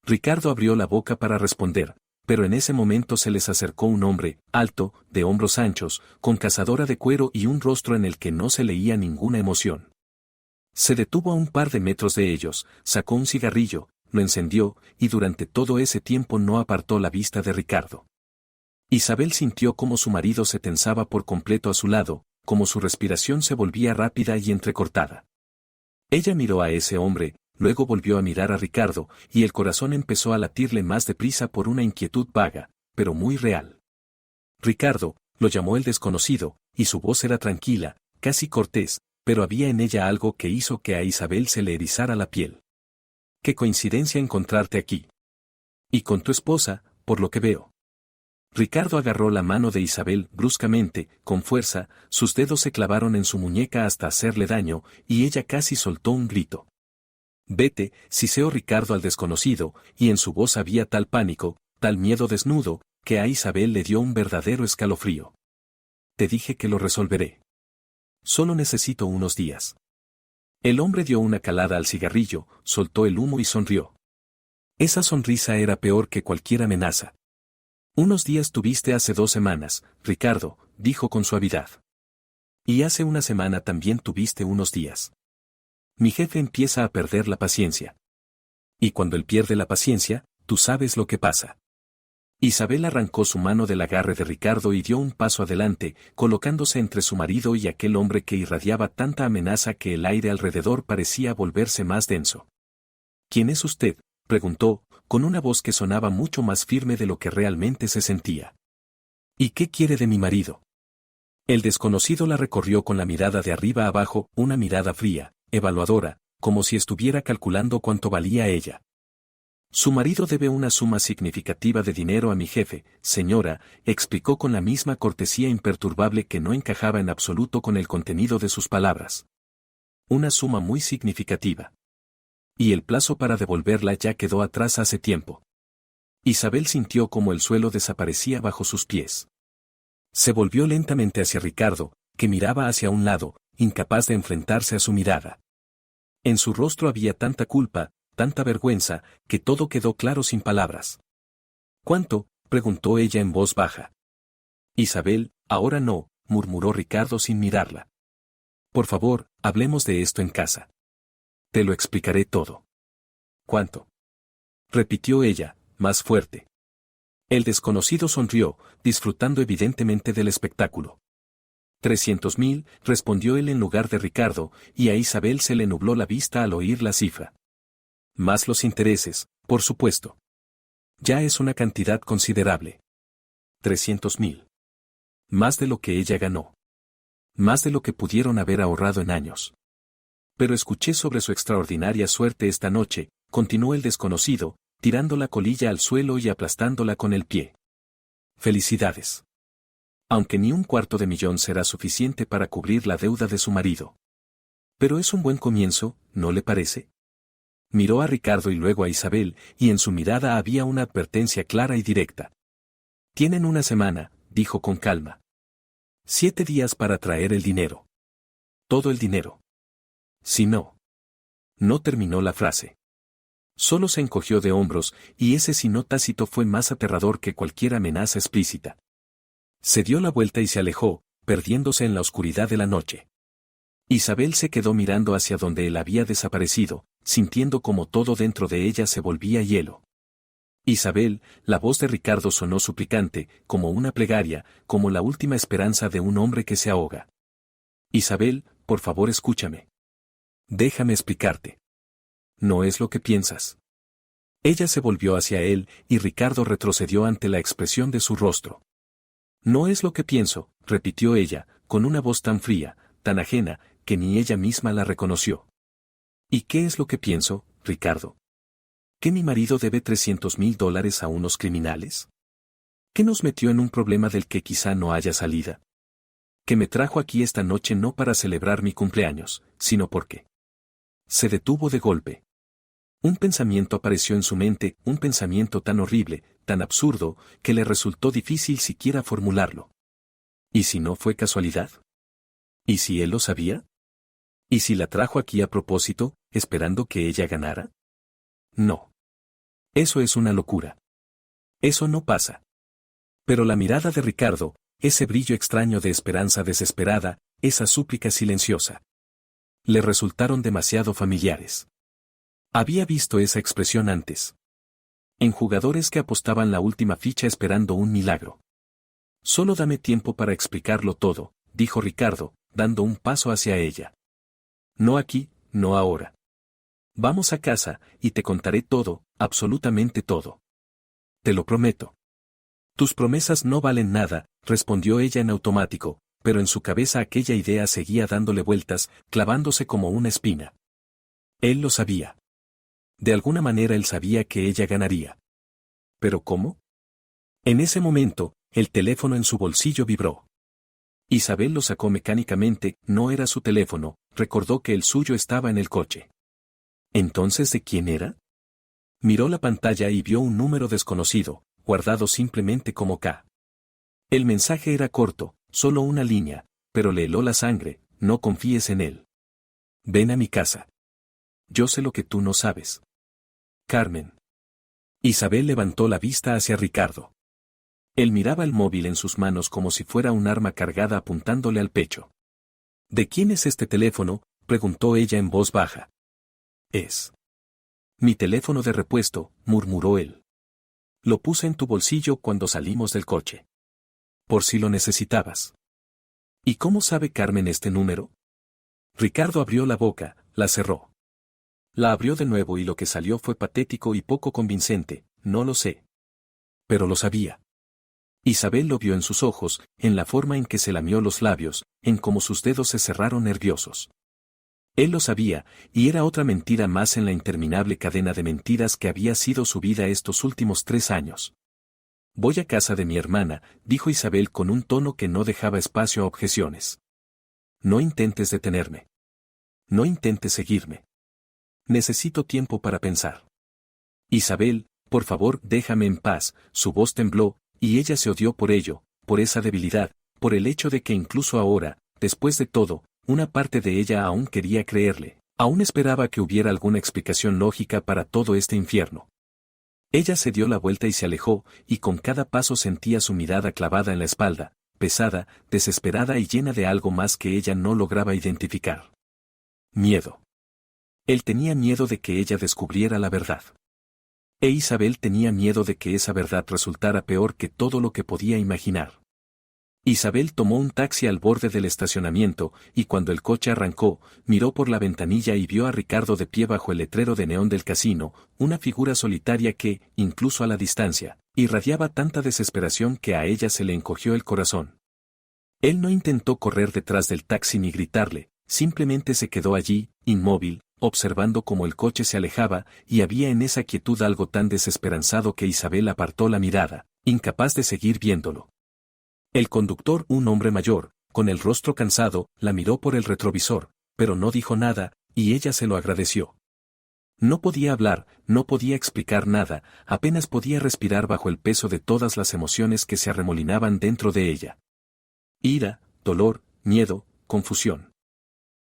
Ricardo abrió la boca para responder, pero en ese momento se les acercó un hombre, alto, de hombros anchos, con cazadora de cuero y un rostro en el que no se leía ninguna emoción. Se detuvo a un par de metros de ellos, sacó un cigarrillo, lo encendió, y durante todo ese tiempo no apartó la vista de Ricardo. Isabel sintió cómo su marido se tensaba por completo a su lado, como su respiración se volvía rápida y entrecortada. Ella miró a ese hombre, luego volvió a mirar a Ricardo, y el corazón empezó a latirle más deprisa por una inquietud vaga, pero muy real. Ricardo, lo llamó el desconocido, y su voz era tranquila, casi cortés, pero había en ella algo que hizo que a Isabel se le erizara la piel. ¡Qué coincidencia encontrarte aquí! Y con tu esposa, por lo que veo. Ricardo agarró la mano de Isabel bruscamente, con fuerza, sus dedos se clavaron en su muñeca hasta hacerle daño, y ella casi soltó un grito. Vete, siseó Ricardo al desconocido, y en su voz había tal pánico, tal miedo desnudo, que a Isabel le dio un verdadero escalofrío. Te dije que lo resolveré. Solo necesito unos días. El hombre dio una calada al cigarrillo, soltó el humo y sonrió. Esa sonrisa era peor que cualquier amenaza. Unos días tuviste hace 2 semanas, Ricardo, dijo con suavidad. Y hace una semana también tuviste unos días. Mi jefe empieza a perder la paciencia. Y cuando él pierde la paciencia, tú sabes lo que pasa. Isabel arrancó su mano del agarre de Ricardo y dio un paso adelante, colocándose entre su marido y aquel hombre que irradiaba tanta amenaza que el aire alrededor parecía volverse más denso. ¿Quién es usted?, preguntó, con una voz que sonaba mucho más firme de lo que realmente se sentía. ¿Y qué quiere de mi marido? El desconocido la recorrió con la mirada de arriba a abajo, una mirada fría, evaluadora, como si estuviera calculando cuánto valía ella. Su marido debe una suma significativa de dinero a mi jefe, señora, explicó con la misma cortesía imperturbable que no encajaba en absoluto con el contenido de sus palabras. Una suma muy significativa. Y el plazo para devolverla ya quedó atrás hace tiempo. Isabel sintió como el suelo desaparecía bajo sus pies. Se volvió lentamente hacia Ricardo, que miraba hacia un lado, incapaz de enfrentarse a su mirada. En su rostro había tanta culpa, tanta vergüenza, que todo quedó claro sin palabras. ¿Cuánto?, preguntó ella en voz baja. Isabel, ahora no, murmuró Ricardo sin mirarla. Por favor, hablemos de esto en casa. Te lo explicaré todo. ¿Cuánto?, repitió ella, más fuerte. El desconocido sonrió, disfrutando evidentemente del espectáculo. 300.000, respondió él en lugar de Ricardo, y a Isabel se le nubló la vista al oír la cifra. Más los intereses, por supuesto. Ya es una cantidad considerable. 300.000. Más de lo que ella ganó. Más de lo que pudieron haber ahorrado en años. Pero escuché sobre su extraordinaria suerte esta noche, continuó el desconocido, tirando la colilla al suelo y aplastándola con el pie. Felicidades. Aunque ni $250,000 será suficiente para cubrir la deuda de su marido. Pero es un buen comienzo, ¿no le parece? Miró a Ricardo y luego a Isabel, y en su mirada había una advertencia clara y directa. Tienen una semana, dijo con calma. 7 días para traer el dinero. Todo el dinero. Si no. No terminó la frase. Solo se encogió de hombros, y ese si no tácito fue más aterrador que cualquier amenaza explícita. Se dio la vuelta y se alejó, perdiéndose en la oscuridad de la noche. Isabel se quedó mirando hacia donde él había desaparecido, sintiendo como todo dentro de ella se volvía hielo. Isabel, la voz de Ricardo sonó suplicante, como una plegaria, como la última esperanza de un hombre que se ahoga. Isabel, por favor escúchame. Déjame explicarte. No es lo que piensas. Ella se volvió hacia él, y Ricardo retrocedió ante la expresión de su rostro. No es lo que pienso, repitió ella, con una voz tan fría, tan ajena, que ni ella misma la reconoció. ¿Y qué es lo que pienso, Ricardo? ¿Que mi marido debe $300,000 a unos criminales? ¿Que nos metió en un problema del que quizá no haya salida? ¿Que me trajo aquí esta noche no para celebrar mi cumpleaños, sino porque? Se detuvo de golpe. Un pensamiento apareció en su mente, un pensamiento tan horrible, tan absurdo, que le resultó difícil siquiera formularlo. ¿Y si no fue casualidad? ¿Y si él lo sabía? ¿Y si la trajo aquí a propósito, esperando que ella ganara? No. Eso es una locura. Eso no pasa. Pero la mirada de Ricardo, ese brillo extraño de esperanza desesperada, esa súplica silenciosa, le resultaron demasiado familiares. Había visto esa expresión antes. En jugadores que apostaban la última ficha esperando un milagro. Solo dame tiempo para explicarlo todo, dijo Ricardo, dando un paso hacia ella. No aquí, no ahora. Vamos a casa, y te contaré todo, absolutamente todo. Te lo prometo. Tus promesas no valen nada, respondió ella en automático, pero en su cabeza aquella idea seguía dándole vueltas, clavándose como una espina. Él lo sabía. De alguna manera él sabía que ella ganaría. ¿Pero cómo? En ese momento, el teléfono en su bolsillo vibró. Isabel lo sacó mecánicamente, no era su teléfono, recordó que el suyo estaba en el coche. ¿Entonces de quién era? Miró la pantalla y vio un número desconocido, guardado simplemente como K. El mensaje era corto, solo una línea, pero le heló la sangre, no confíes en él. Ven a mi casa. Yo sé lo que tú no sabes. Carmen. Isabel levantó la vista hacia Ricardo. Él miraba el móvil en sus manos como si fuera un arma cargada apuntándole al pecho. ¿De quién es este teléfono?, preguntó ella en voz baja. Es mi teléfono de repuesto, murmuró él. Lo puse en tu bolsillo cuando salimos del coche. Por si lo necesitabas. ¿Y cómo sabe Carmen este número? Ricardo abrió la boca, la cerró. La abrió de nuevo y lo que salió fue patético y poco convincente, no lo sé. Pero lo sabía. Isabel lo vio en sus ojos, en la forma en que se lamió los labios, en cómo sus dedos se cerraron nerviosos. Él lo sabía, y era otra mentira más en la interminable cadena de mentiras que había sido su vida estos últimos 3 años. Voy a casa de mi hermana, dijo Isabel con un tono que no dejaba espacio a objeciones. No intentes detenerme. No intentes seguirme. Necesito tiempo para pensar. Isabel, por favor, déjame en paz. Su voz tembló, y ella se odió por ello, por esa debilidad, por el hecho de que incluso ahora, después de todo, una parte de ella aún quería creerle, aún esperaba que hubiera alguna explicación lógica para todo este infierno. Ella se dio la vuelta y se alejó, y con cada paso sentía su mirada clavada en la espalda, pesada, desesperada y llena de algo más que ella no lograba identificar. Miedo. Él tenía miedo de que ella descubriera la verdad. E Isabel tenía miedo de que esa verdad resultara peor que todo lo que podía imaginar. Isabel tomó un taxi al borde del estacionamiento, y cuando el coche arrancó, miró por la ventanilla y vio a Ricardo de pie bajo el letrero de neón del casino, una figura solitaria que, incluso a la distancia, irradiaba tanta desesperación que a ella se le encogió el corazón. Él no intentó correr detrás del taxi ni gritarle, simplemente se quedó allí, inmóvil, observando cómo el coche se alejaba, y había en esa quietud algo tan desesperanzado que Isabel apartó la mirada, incapaz de seguir viéndolo. El conductor, un hombre mayor, con el rostro cansado, la miró por el retrovisor, pero no dijo nada, y ella se lo agradeció. No podía hablar, no podía explicar nada, apenas podía respirar bajo el peso de todas las emociones que se arremolinaban dentro de ella. Ira, dolor, miedo, confusión.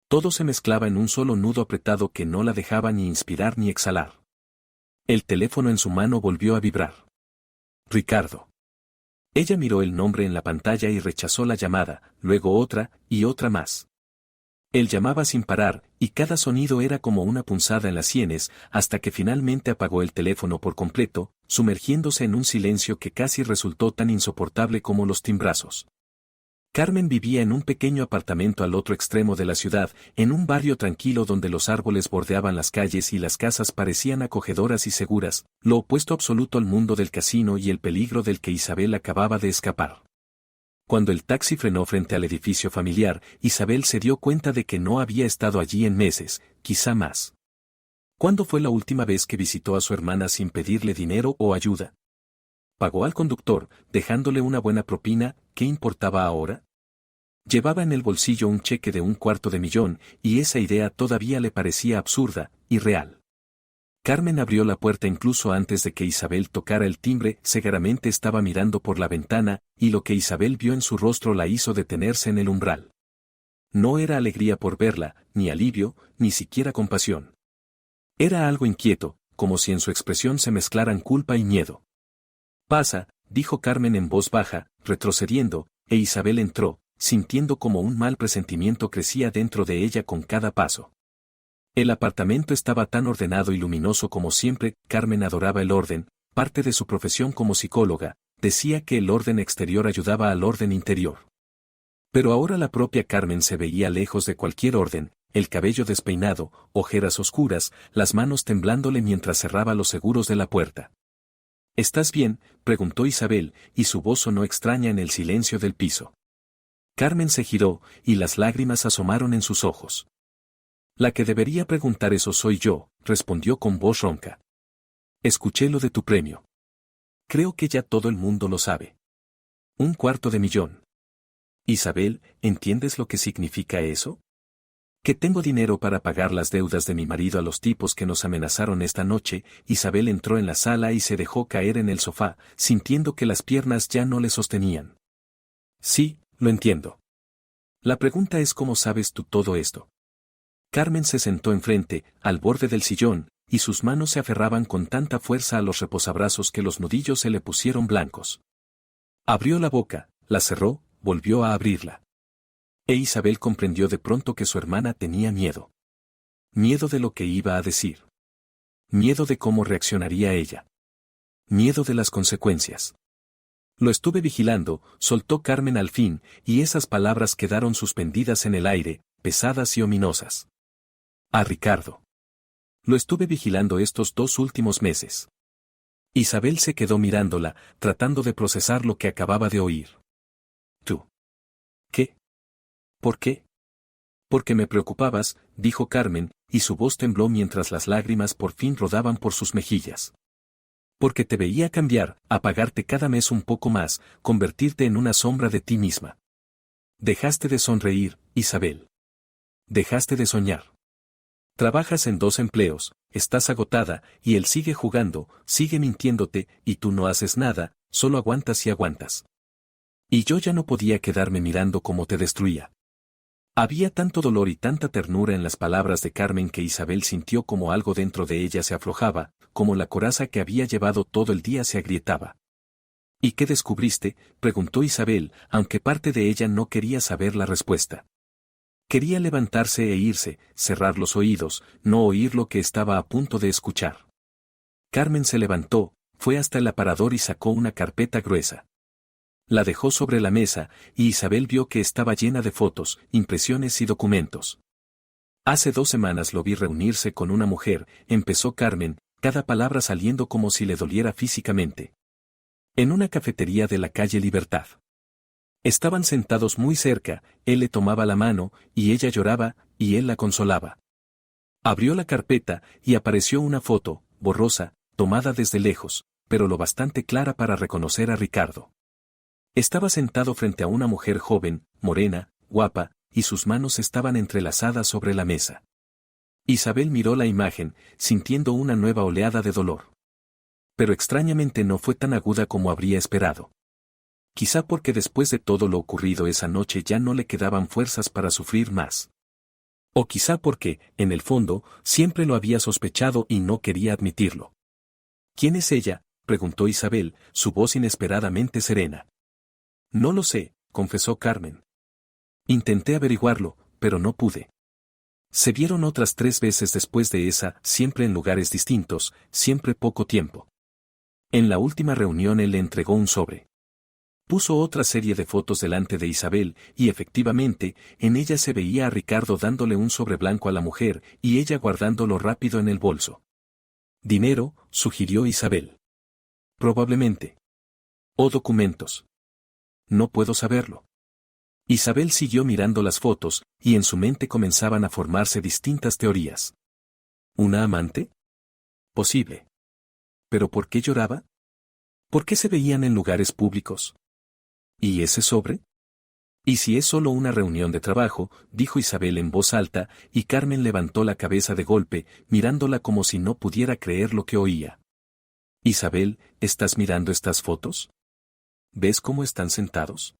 Todo se mezclaba en un solo nudo apretado que no la dejaba ni inspirar ni exhalar. El teléfono en su mano volvió a vibrar. Ricardo. Ella miró el nombre en la pantalla y rechazó la llamada, luego otra, y otra más. Él llamaba sin parar, y cada sonido era como una punzada en las sienes, hasta que finalmente apagó el teléfono por completo, sumergiéndose en un silencio que casi resultó tan insoportable como los timbrazos. Carmen vivía en un pequeño apartamento al otro extremo de la ciudad, en un barrio tranquilo donde los árboles bordeaban las calles y las casas parecían acogedoras y seguras, lo opuesto absoluto al mundo del casino y el peligro del que Isabel acababa de escapar. Cuando el taxi frenó frente al edificio familiar, Isabel se dio cuenta de que no había estado allí en meses, quizá más. ¿Cuándo fue la última vez que visitó a su hermana sin pedirle dinero o ayuda? Pagó al conductor, dejándole una buena propina. ¿Qué importaba ahora? Llevaba en el bolsillo un cheque de $250,000, y esa idea todavía le parecía absurda, irreal. Carmen abrió la puerta incluso antes de que Isabel tocara el timbre, cegaramente estaba mirando por la ventana, y lo que Isabel vio en su rostro la hizo detenerse en el umbral. No era alegría por verla, ni alivio, ni siquiera compasión. Era algo inquieto, como si en su expresión se mezclaran culpa y miedo. Pasa, dijo Carmen en voz baja, retrocediendo, e Isabel entró, sintiendo como un mal presentimiento crecía dentro de ella con cada paso. El apartamento estaba tan ordenado y luminoso como siempre. Carmen adoraba el orden, parte de su profesión como psicóloga, decía que el orden exterior ayudaba al orden interior. Pero ahora la propia Carmen se veía lejos de cualquier orden, el cabello despeinado, ojeras oscuras, las manos temblándole mientras cerraba los seguros de la puerta. ¿Estás bien?, preguntó Isabel, y su voz sonó extraña en el silencio del piso. Carmen se giró, y las lágrimas asomaron en sus ojos. La que debería preguntar eso soy yo, respondió con voz ronca. Escuché lo de tu premio. Creo que ya todo el mundo lo sabe. $250,000. Isabel, ¿entiendes lo que significa eso? Que tengo dinero para pagar las deudas de mi marido a los tipos que nos amenazaron esta noche. Isabel entró en la sala y se dejó caer en el sofá, sintiendo que las piernas ya no le sostenían. Sí, lo entiendo. La pregunta es ¿cómo sabes tú todo esto? Carmen se sentó enfrente, al borde del sillón, y sus manos se aferraban con tanta fuerza a los reposabrazos que los nudillos se le pusieron blancos. Abrió la boca, la cerró, volvió a abrirla. E Isabel comprendió de pronto que su hermana tenía miedo. Miedo de lo que iba a decir. Miedo de cómo reaccionaría ella. Miedo de las consecuencias. Lo estuve vigilando, soltó Carmen al fin, y esas palabras quedaron suspendidas en el aire, pesadas y ominosas. A Ricardo. Lo estuve vigilando estos 2 últimos meses. Isabel se quedó mirándola, tratando de procesar lo que acababa de oír. ¿Tú? ¿Qué? ¿Por qué? Porque me preocupabas, dijo Carmen, y su voz tembló mientras las lágrimas por fin rodaban por sus mejillas. Porque te veía cambiar, apagarte cada mes un poco más, convertirte en una sombra de ti misma. Dejaste de sonreír, Isabel. Dejaste de soñar. Trabajas en 2 empleos, estás agotada, y él sigue jugando, sigue mintiéndote, y tú no haces nada, solo aguantas y aguantas. Y yo ya no podía quedarme mirando cómo te destruía. Había tanto dolor y tanta ternura en las palabras de Carmen que Isabel sintió como algo dentro de ella se aflojaba, como la coraza que había llevado todo el día se agrietaba. ¿Y qué descubriste?, preguntó Isabel, aunque parte de ella no quería saber la respuesta. Quería levantarse e irse, cerrar los oídos, no oír lo que estaba a punto de escuchar. Carmen se levantó, fue hasta el aparador y sacó una carpeta gruesa. La dejó sobre la mesa, y Isabel vio que estaba llena de fotos, impresiones y documentos. Hace 2 semanas lo vi reunirse con una mujer, empezó Carmen, cada palabra saliendo como si le doliera físicamente. En una cafetería de la calle Libertad. Estaban sentados muy cerca, él le tomaba la mano, y ella lloraba, y él la consolaba. Abrió la carpeta, y apareció una foto, borrosa, tomada desde lejos, pero lo bastante clara para reconocer a Ricardo. Estaba sentado frente a una mujer joven, morena, guapa, y sus manos estaban entrelazadas sobre la mesa. Isabel miró la imagen, sintiendo una nueva oleada de dolor. Pero extrañamente no fue tan aguda como habría esperado. Quizá porque después de todo lo ocurrido esa noche ya no le quedaban fuerzas para sufrir más. O quizá porque, en el fondo, siempre lo había sospechado y no quería admitirlo. ¿Quién es ella?, preguntó Isabel, su voz inesperadamente serena. No lo sé, confesó Carmen. Intenté averiguarlo, pero no pude. Se vieron otras 3 veces después de esa, siempre en lugares distintos, siempre poco tiempo. En la última reunión él le entregó un sobre. Puso otra serie de fotos delante de Isabel, y efectivamente, en ella se veía a Ricardo dándole un sobre blanco a la mujer, y ella guardándolo rápido en el bolso. Dinero, sugirió Isabel. Probablemente. O documentos. No puedo saberlo. Isabel siguió mirando las fotos, y en su mente comenzaban a formarse distintas teorías. ¿Una amante? Posible. ¿Pero por qué lloraba? ¿Por qué se veían en lugares públicos? ¿Y ese sobre? ¿Y si es solo una reunión de trabajo?, dijo Isabel en voz alta, y Carmen levantó la cabeza de golpe, mirándola como si no pudiera creer lo que oía. Isabel, ¿estás mirando estas fotos? ¿Ves cómo están sentados?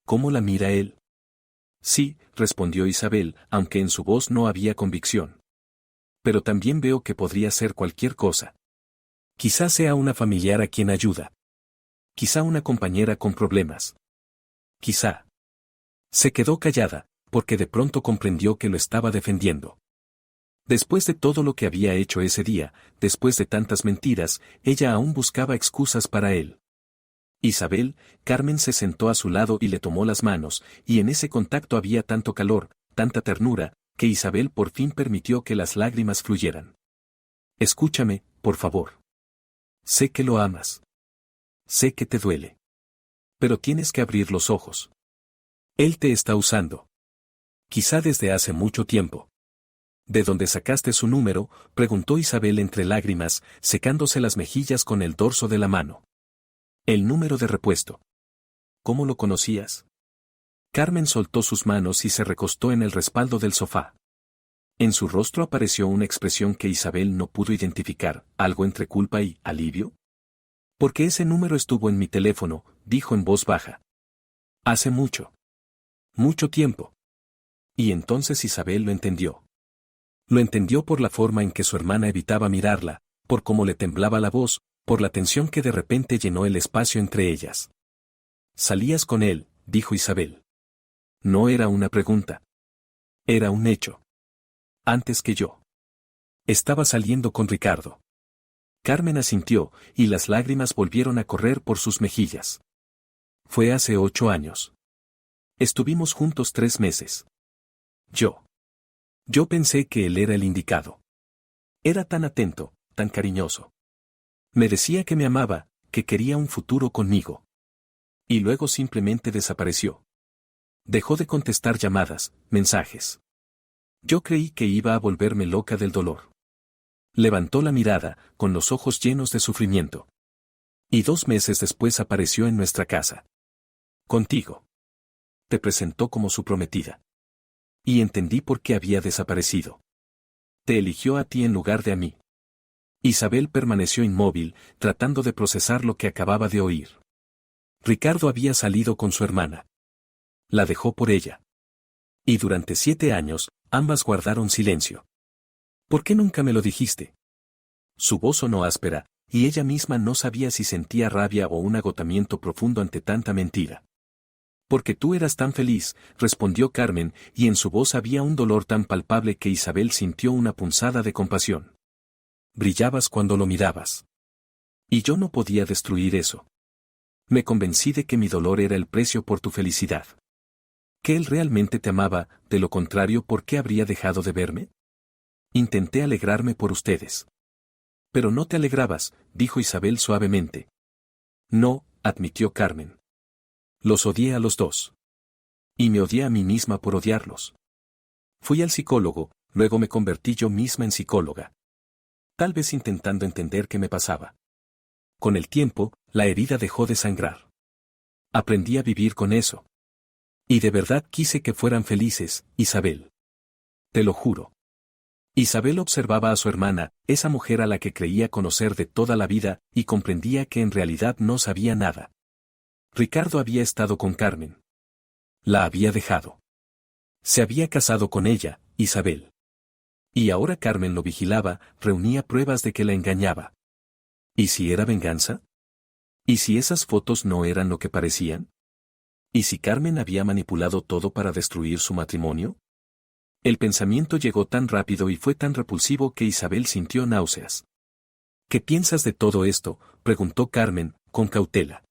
¿Cómo la mira él? Sí, respondió Isabel, aunque en su voz no había convicción. Pero también veo que podría ser cualquier cosa. Quizá sea una familiar a quien ayuda. Quizá una compañera con problemas. Quizá. Se quedó callada, porque de pronto comprendió que lo estaba defendiendo. Después de todo lo que había hecho ese día, después de tantas mentiras, ella aún buscaba excusas para él. Isabel, Carmen se sentó a su lado y le tomó las manos, y en ese contacto había tanto calor, tanta ternura, que Isabel por fin permitió que las lágrimas fluyeran. Escúchame, por favor. Sé que lo amas. Sé que te duele. Pero tienes que abrir los ojos. Él te está usando. Quizá desde hace mucho tiempo. ¿De dónde sacaste su número?, preguntó Isabel entre lágrimas, secándose las mejillas con el dorso de la mano. El número de repuesto. ¿Cómo lo conocías? Carmen soltó sus manos y se recostó en el respaldo del sofá. En su rostro apareció una expresión que Isabel no pudo identificar, algo entre culpa y alivio. Porque ese número estuvo en mi teléfono, dijo en voz baja. Hace mucho. Mucho tiempo. Y entonces Isabel lo entendió. Lo entendió por la forma en que su hermana evitaba mirarla, por cómo le temblaba la voz, por la tensión que de repente llenó el espacio entre ellas. Salías con él, dijo Isabel. No era una pregunta. Era un hecho. Antes que yo. Estaba saliendo con Ricardo. Carmen asintió, y las lágrimas volvieron a correr por sus mejillas. Fue hace 8 años. Estuvimos juntos 3 meses. Yo pensé que él era el indicado. Era tan atento, tan cariñoso. Me decía que me amaba, que quería un futuro conmigo. Y luego simplemente desapareció. Dejó de contestar llamadas, mensajes. Yo creí que iba a volverme loca del dolor. Levantó la mirada, con los ojos llenos de sufrimiento. Y 2 meses después apareció en nuestra casa. Contigo. Te presentó como su prometida. Y entendí por qué había desaparecido. Te eligió a ti en lugar de a mí. Isabel permaneció inmóvil, tratando de procesar lo que acababa de oír. Ricardo había salido con su hermana. La dejó por ella. Y durante 7 años, ambas guardaron silencio. ¿Por qué nunca me lo dijiste? Su voz sonó áspera, y ella misma no sabía si sentía rabia o un agotamiento profundo ante tanta mentira. Porque tú eras tan feliz, respondió Carmen, y en su voz había un dolor tan palpable que Isabel sintió una punzada de compasión. Brillabas cuando lo mirabas. Y yo no podía destruir eso. Me convencí de que mi dolor era el precio por tu felicidad. Que él realmente te amaba, de lo contrario, ¿por qué habría dejado de verme? Intenté alegrarme por ustedes. Pero no te alegrabas, dijo Isabel suavemente. No, admitió Carmen. Los odié a los dos. Y me odié a mí misma por odiarlos. Fui al psicólogo, luego me convertí yo misma en psicóloga. Tal vez intentando entender qué me pasaba. Con el tiempo, la herida dejó de sangrar. Aprendí a vivir con eso. Y de verdad quise que fueran felices, Isabel. Te lo juro. Isabel observaba a su hermana, esa mujer a la que creía conocer de toda la vida, y comprendía que en realidad no sabía nada. Ricardo había estado con Carmen. La había dejado. Se había casado con ella, Isabel. Y ahora Carmen lo vigilaba, reunía pruebas de que la engañaba. ¿Y si era venganza? ¿Y si esas fotos no eran lo que parecían? ¿Y si Carmen había manipulado todo para destruir su matrimonio? El pensamiento llegó tan rápido y fue tan repulsivo que Isabel sintió náuseas. ¿Qué piensas de todo esto?, preguntó Carmen, con cautela.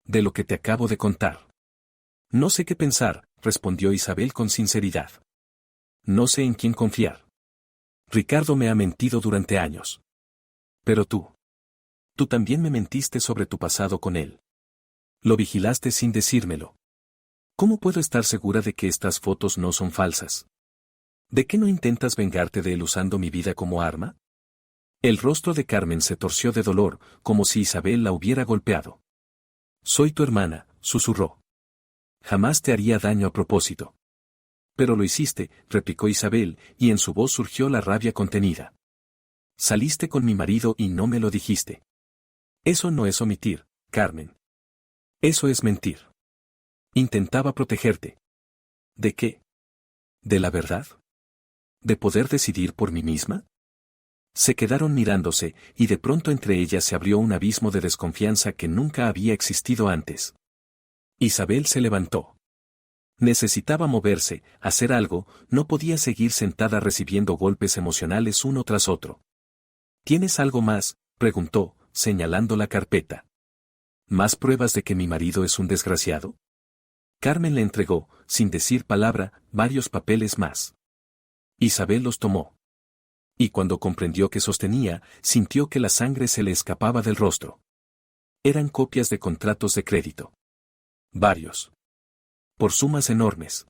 De lo que te acabo de contar. No sé qué pensar, respondió Isabel con sinceridad. No sé en quién confiar. Ricardo me ha mentido durante años. Pero tú también me mentiste sobre tu pasado con él. Lo vigilaste sin decírmelo. ¿Cómo puedo estar segura de que estas fotos no son falsas? ¿De qué no intentas vengarte de él usando mi vida como arma? El rostro de Carmen se torció de dolor, como si Isabel la hubiera golpeado. Soy tu hermana, susurró. Jamás te haría daño a propósito. Pero lo hiciste, replicó Isabel, y en su voz surgió la rabia contenida. Saliste con mi marido y no me lo dijiste. Eso no es omitir, Carmen. Eso es mentir. Intentaba protegerte. ¿De qué? ¿De la verdad? ¿De poder decidir por mí misma? Se quedaron mirándose, y de pronto entre ellas se abrió un abismo de desconfianza que nunca había existido antes. Isabel se levantó. Necesitaba moverse, hacer algo, no podía seguir sentada recibiendo golpes emocionales uno tras otro. ¿Tienes algo más?, preguntó, señalando la carpeta. ¿Más pruebas de que mi marido es un desgraciado? Carmen le entregó, sin decir palabra, varios papeles más. Isabel los tomó. Y cuando comprendió qué sostenía, sintió que la sangre se le escapaba del rostro. Eran copias de contratos de crédito. Varios. Por sumas enormes.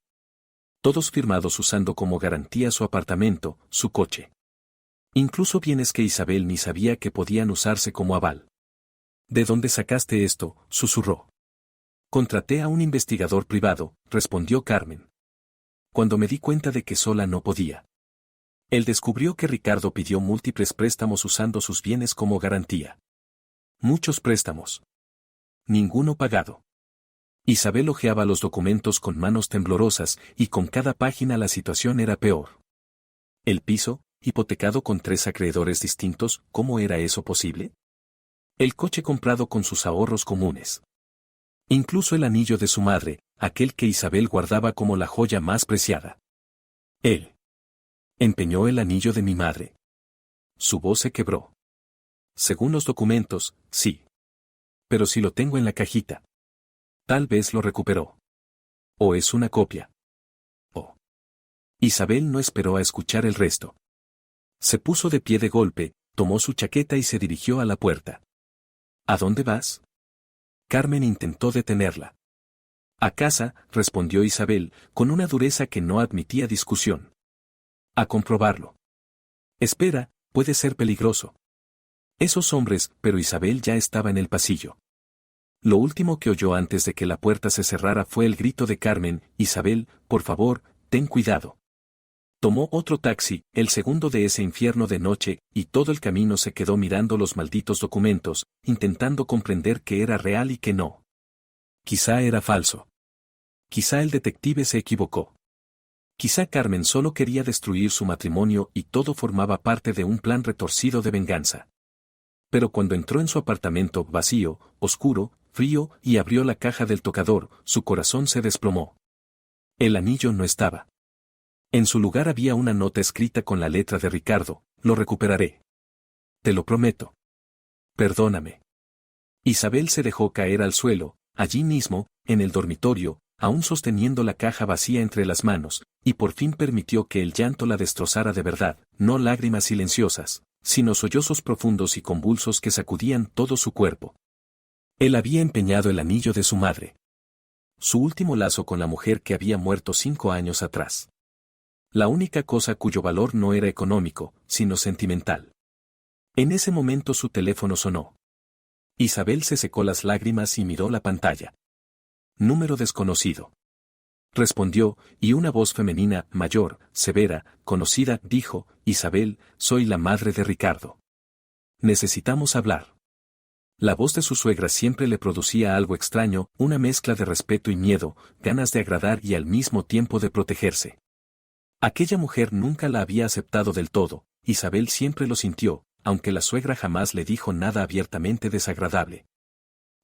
Todos firmados usando como garantía su apartamento, su coche. Incluso bienes que Isabel ni sabía que podían usarse como aval. ¿De dónde sacaste esto?, susurró. Contraté a un investigador privado, respondió Carmen. Cuando me di cuenta de que sola no podía. Él descubrió que Ricardo pidió múltiples préstamos usando sus bienes como garantía. Muchos préstamos. Ninguno pagado. Isabel hojeaba los documentos con manos temblorosas, y con cada página la situación era peor. El piso, hipotecado con 3 acreedores distintos, ¿cómo era eso posible? El coche comprado con sus ahorros comunes. Incluso el anillo de su madre, aquel que Isabel guardaba como la joya más preciada. Él empeñó el anillo de mi madre. Su voz se quebró. Según los documentos, sí. Pero si lo tengo en la cajita. Tal vez lo recuperó. O es una copia. Oh. Isabel no esperó a escuchar el resto. Se puso de pie de golpe, tomó su chaqueta y se dirigió a la puerta. ¿A dónde vas? Carmen intentó detenerla. A casa, respondió Isabel, con una dureza que no admitía discusión. A comprobarlo. Espera, puede ser peligroso. Esos hombres, pero Isabel ya estaba en el pasillo. Lo último que oyó antes de que la puerta se cerrara fue el grito de Carmen: Isabel, por favor, ten cuidado. Tomó otro taxi, el segundo de ese infierno de noche, y todo el camino se quedó mirando los malditos documentos, intentando comprender qué era real y qué no. Quizá era falso. Quizá el detective se equivocó. Quizá Carmen solo quería destruir su matrimonio y todo formaba parte de un plan retorcido de venganza. Pero cuando entró en su apartamento vacío, oscuro, frío, y abrió la caja del tocador, su corazón se desplomó. El anillo no estaba. En su lugar había una nota escrita con la letra de Ricardo: lo recuperaré. Te lo prometo. Perdóname. Isabel se dejó caer al suelo, allí mismo, en el dormitorio, aún sosteniendo la caja vacía entre las manos, y por fin permitió que el llanto la destrozara de verdad, no lágrimas silenciosas, sino sollozos profundos y convulsos que sacudían todo su cuerpo. Él había empeñado el anillo de su madre. Su último lazo con la mujer que había muerto 5 años atrás. La única cosa cuyo valor no era económico, sino sentimental. En ese momento su teléfono sonó. Isabel se secó las lágrimas y miró la pantalla. Número desconocido. Respondió, y una voz femenina, mayor, severa, conocida, dijo: Isabel, soy la madre de Ricardo. Necesitamos hablar. La voz de su suegra siempre le producía algo extraño, una mezcla de respeto y miedo, ganas de agradar y al mismo tiempo de protegerse. Aquella mujer nunca la había aceptado del todo, Isabel siempre lo sintió, aunque la suegra jamás le dijo nada abiertamente desagradable.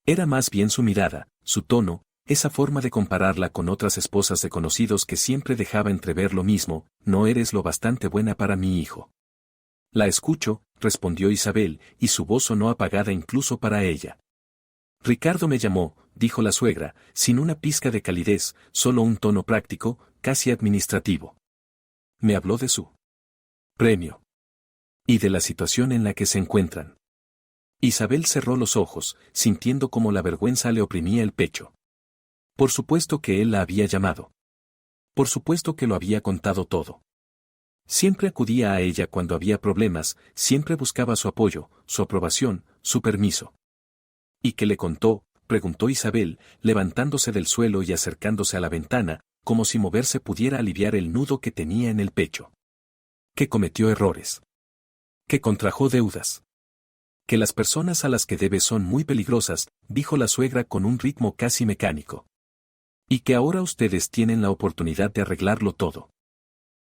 Era más bien su mirada, su tono, esa forma de compararla con otras esposas de conocidos que siempre dejaba entrever lo mismo: no eres lo bastante buena para mi hijo. La escucho, respondió Isabel, y su voz sonó apagada incluso para ella. Ricardo me llamó, dijo la suegra, sin una pizca de calidez, solo un tono práctico, casi administrativo. Me habló de su premio. Y de la situación en la que se encuentran. Isabel cerró los ojos, sintiendo cómo la vergüenza le oprimía el pecho. Por supuesto que él la había llamado. Por supuesto que lo había contado todo. Siempre acudía a ella cuando había problemas, siempre buscaba su apoyo, su aprobación, su permiso. ¿Y qué le contó?, preguntó Isabel, levantándose del suelo y acercándose a la ventana, como si moverse pudiera aliviar el nudo que tenía en el pecho. Que cometió errores. Que contrajo deudas. Que las personas a las que debe son muy peligrosas, dijo la suegra con un ritmo casi mecánico. Y que ahora ustedes tienen la oportunidad de arreglarlo todo.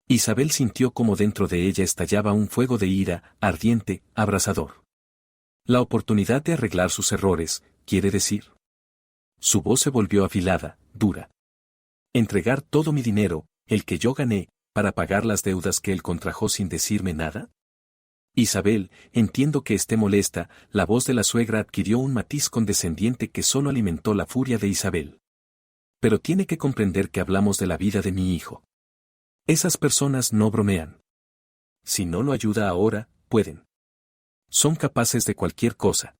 Isabel sintió como dentro de ella estallaba un fuego de ira, ardiente, abrasador. La oportunidad de arreglar sus errores, ¿quiere decir? Su voz se volvió afilada, dura. ¿Entregar todo mi dinero, el que yo gané, para pagar las deudas que él contrajo sin decirme nada? Isabel, entiendo que esté molesta, la voz de la suegra adquirió un matiz condescendiente que solo alimentó la furia de Isabel. Pero tiene que comprender que hablamos de la vida de mi hijo. Esas personas no bromean. Si no lo ayuda ahora, pueden. Son capaces de cualquier cosa.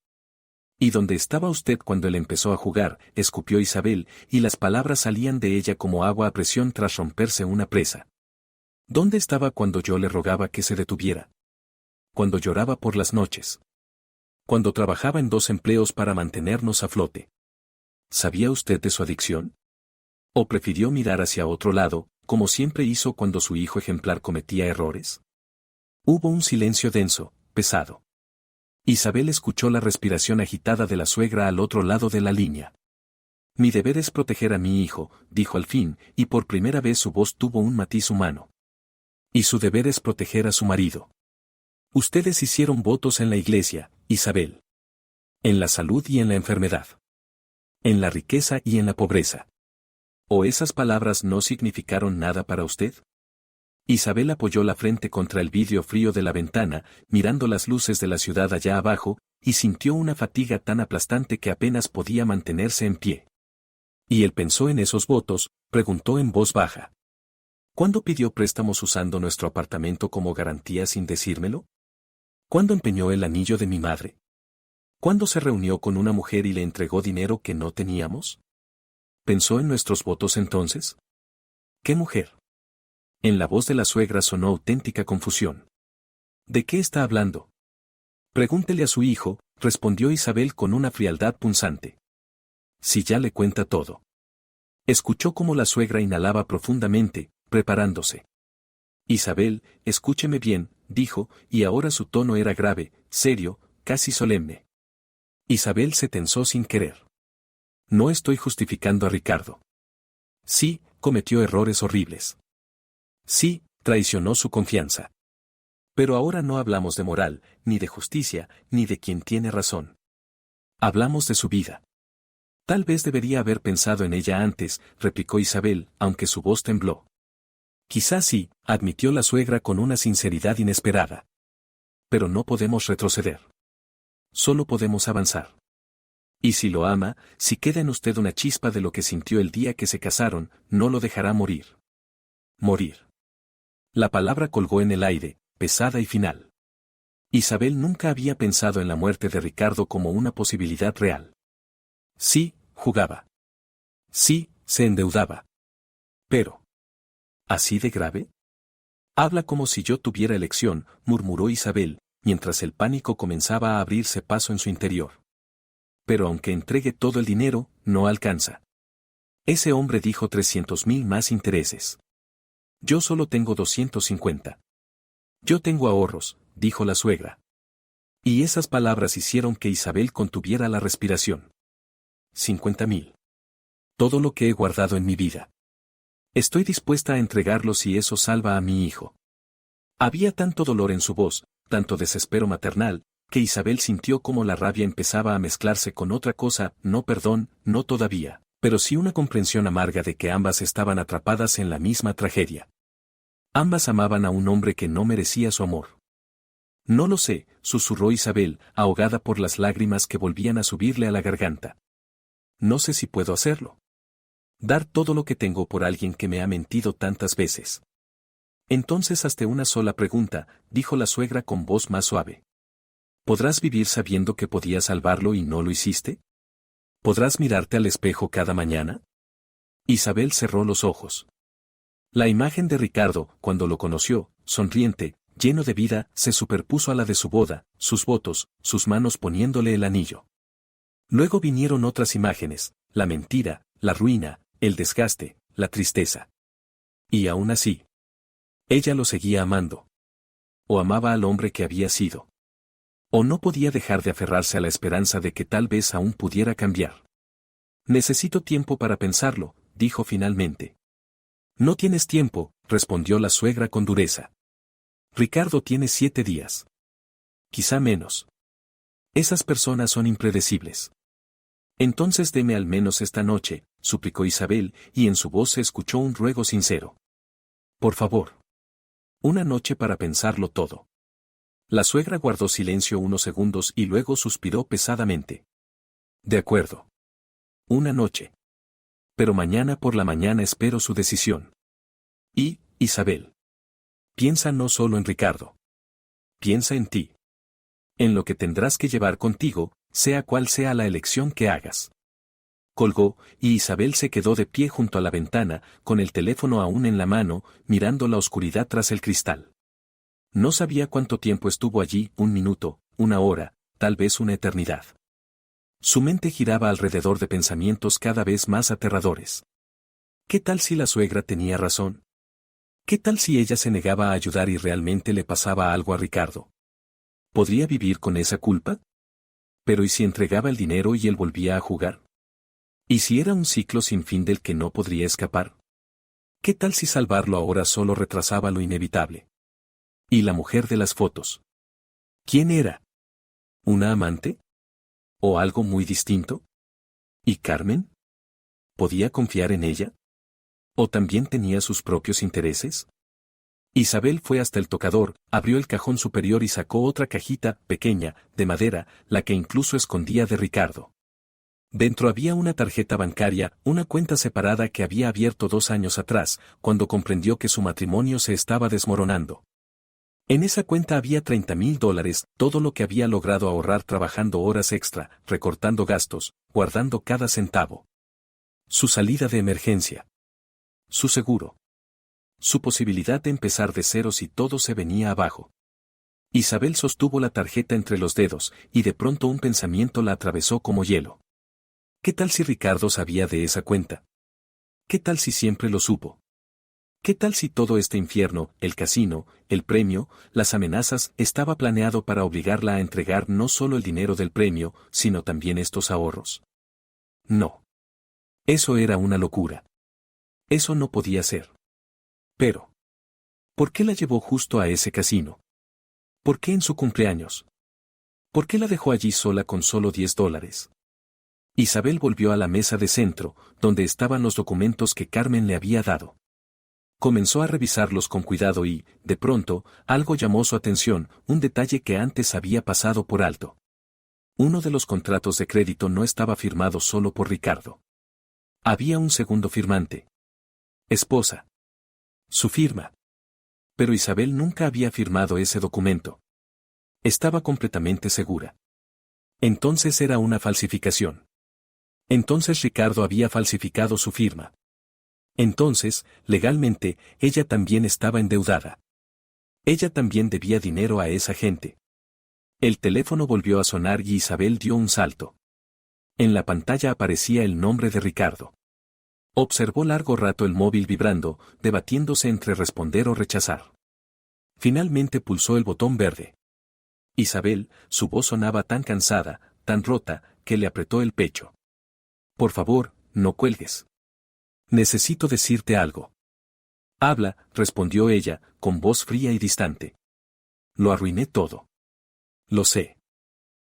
¿Y dónde estaba usted cuando él empezó a jugar?, escupió Isabel, y las palabras salían de ella como agua a presión tras romperse una presa. ¿Dónde estaba cuando yo le rogaba que se detuviera? Cuando lloraba por las noches. Cuando trabajaba en 2 empleos para mantenernos a flote. ¿Sabía usted de su adicción? ¿O prefirió mirar hacia otro lado, como siempre hizo cuando su hijo ejemplar cometía errores? Hubo un silencio denso, pesado. Isabel escuchó la respiración agitada de la suegra al otro lado de la línea. Mi deber es proteger a mi hijo, dijo al fin, y por primera vez su voz tuvo un matiz humano. Y su deber es proteger a su marido. Ustedes hicieron votos en la iglesia, Isabel. En la salud y en la enfermedad. En la riqueza y en la pobreza. ¿O esas palabras no significaron nada para usted? Isabel apoyó la frente contra el vidrio frío de la ventana, mirando las luces de la ciudad allá abajo, y sintió una fatiga tan aplastante que apenas podía mantenerse en pie. ¿Y él pensó en esos votos?, preguntó en voz baja. ¿Cuándo pidió préstamos usando nuestro apartamento como garantía sin decírmelo? ¿Cuándo empeñó el anillo de mi madre? ¿Cuándo se reunió con una mujer y le entregó dinero que no teníamos? ¿Pensó en nuestros votos entonces? ¿Qué mujer? En la voz de la suegra sonó auténtica confusión. ¿De qué está hablando? Pregúntele a su hijo, respondió Isabel con una frialdad punzante. Si ya le cuenta todo. Escuchó cómo la suegra inhalaba profundamente, preparándose. Isabel, escúcheme bien, dijo, y ahora su tono era grave, serio, casi solemne. Isabel se tensó sin querer. No estoy justificando a Ricardo. Sí, cometió errores horribles. Sí, traicionó su confianza. Pero ahora no hablamos de moral, ni de justicia, ni de quien tiene razón. Hablamos de su vida. Tal vez debería haber pensado en ella antes, replicó Isabel, aunque su voz tembló. Quizás sí, admitió la suegra con una sinceridad inesperada. Pero no podemos retroceder. Solo podemos avanzar. Y si lo ama, si queda en usted una chispa de lo que sintió el día que se casaron, no lo dejará morir. Morir. La palabra colgó en el aire, pesada y final. Isabel nunca había pensado en la muerte de Ricardo como una posibilidad real. Sí, jugaba. Sí, se endeudaba. Pero, ¿así de grave? Habla como si yo tuviera elección, murmuró Isabel, mientras el pánico comenzaba a abrirse paso en su interior. Pero aunque entregue todo el dinero, no alcanza. Ese hombre dijo 300.000 más intereses. Yo solo tengo 250. Yo tengo ahorros, dijo la suegra. Y esas palabras hicieron que Isabel contuviera la respiración. 50.000. Todo lo que he guardado en mi vida. Estoy dispuesta a entregarlo si eso salva a mi hijo. Había tanto dolor en su voz, tanto desespero maternal, que Isabel sintió como la rabia empezaba a mezclarse con otra cosa, no perdón, no todavía, pero sí una comprensión amarga de que ambas estaban atrapadas en la misma tragedia. Ambas amaban a un hombre que no merecía su amor. No lo sé, susurró Isabel, ahogada por las lágrimas que volvían a subirle a la garganta. No sé si puedo hacerlo. Dar todo lo que tengo por alguien que me ha mentido tantas veces. Entonces hazte una sola pregunta, dijo la suegra con voz más suave. ¿Podrás vivir sabiendo que podías salvarlo y no lo hiciste? ¿Podrás mirarte al espejo cada mañana? Isabel cerró los ojos. La imagen de Ricardo, cuando lo conoció, sonriente, lleno de vida, se superpuso a la de su boda, sus votos, sus manos poniéndole el anillo. Luego vinieron otras imágenes, la mentira, la ruina, el desgaste, la tristeza. Y aún así, ella lo seguía amando. O amaba al hombre que había sido. O no podía dejar de aferrarse a la esperanza de que tal vez aún pudiera cambiar. Necesito tiempo para pensarlo, dijo finalmente. No tienes tiempo, respondió la suegra con dureza. Ricardo tiene 7 días. Quizá menos. Esas personas son impredecibles. Entonces deme al menos esta noche, suplicó Isabel, y en su voz se escuchó un ruego sincero. Por favor. Una noche para pensarlo todo. La suegra guardó silencio unos segundos y luego suspiró pesadamente. De acuerdo. Una noche. Pero mañana por la mañana espero su decisión. Y, Isabel. Piensa no solo en Ricardo. Piensa en ti. En lo que tendrás que llevar contigo, sea cual sea la elección que hagas. Colgó, y Isabel se quedó de pie junto a la ventana, con el teléfono aún en la mano, mirando la oscuridad tras el cristal. No sabía cuánto tiempo estuvo allí, 1 minuto, 1 hora, tal vez una eternidad. Su mente giraba alrededor de pensamientos cada vez más aterradores. ¿Qué tal si la suegra tenía razón? ¿Qué tal si ella se negaba a ayudar y realmente le pasaba algo a Ricardo? ¿Podría vivir con esa culpa? Pero ¿y si entregaba el dinero y él volvía a jugar? ¿Y si era un ciclo sin fin del que no podría escapar? ¿Qué tal si salvarlo ahora solo retrasaba lo inevitable? ¿Y la mujer de las fotos? ¿Quién era? ¿Una amante? ¿O algo muy distinto? ¿Y Carmen? ¿Podía confiar en ella? ¿O también tenía sus propios intereses? Isabel fue hasta el tocador, abrió el cajón superior y sacó otra cajita, pequeña, de madera, la que incluso escondía de Ricardo. Dentro había una tarjeta bancaria, una cuenta separada que había abierto 2 años atrás, cuando comprendió que su matrimonio se estaba desmoronando. En esa cuenta había $30,000, todo lo que había logrado ahorrar trabajando horas extra, recortando gastos, guardando cada centavo. Su salida de emergencia. Su seguro. Su posibilidad de empezar de cero si todo se venía abajo. Isabel sostuvo la tarjeta entre los dedos, y de pronto un pensamiento la atravesó como hielo. ¿Qué tal si Ricardo sabía de esa cuenta? ¿Qué tal si siempre lo supo? ¿Qué tal si todo este infierno, el casino, el premio, las amenazas, estaba planeado para obligarla a entregar no solo el dinero del premio, sino también estos ahorros? No. Eso era una locura. Eso no podía ser. Pero, ¿por qué la llevó justo a ese casino? ¿Por qué en su cumpleaños? ¿Por qué la dejó allí sola con solo $10? Isabel volvió a la mesa de centro, donde estaban los documentos que Carmen le había dado. Comenzó a revisarlos con cuidado y, de pronto, algo llamó su atención, un detalle que antes había pasado por alto. Uno de los contratos de crédito no estaba firmado solo por Ricardo. Había un segundo firmante. Esposa. Su firma. Pero Isabel nunca había firmado ese documento. Estaba completamente segura. Entonces era una falsificación. Entonces Ricardo había falsificado su firma. Entonces, legalmente, ella también estaba endeudada. Ella también debía dinero a esa gente. El teléfono volvió a sonar y Isabel dio un salto. En la pantalla aparecía el nombre de Ricardo. Observó largo rato el móvil vibrando, debatiéndose entre responder o rechazar. Finalmente pulsó el botón verde. Isabel, su voz sonaba tan cansada, tan rota, que le apretó el pecho. Por favor, no cuelgues. Necesito decirte algo. Habla, respondió ella, con voz fría y distante. Lo arruiné todo. Lo sé.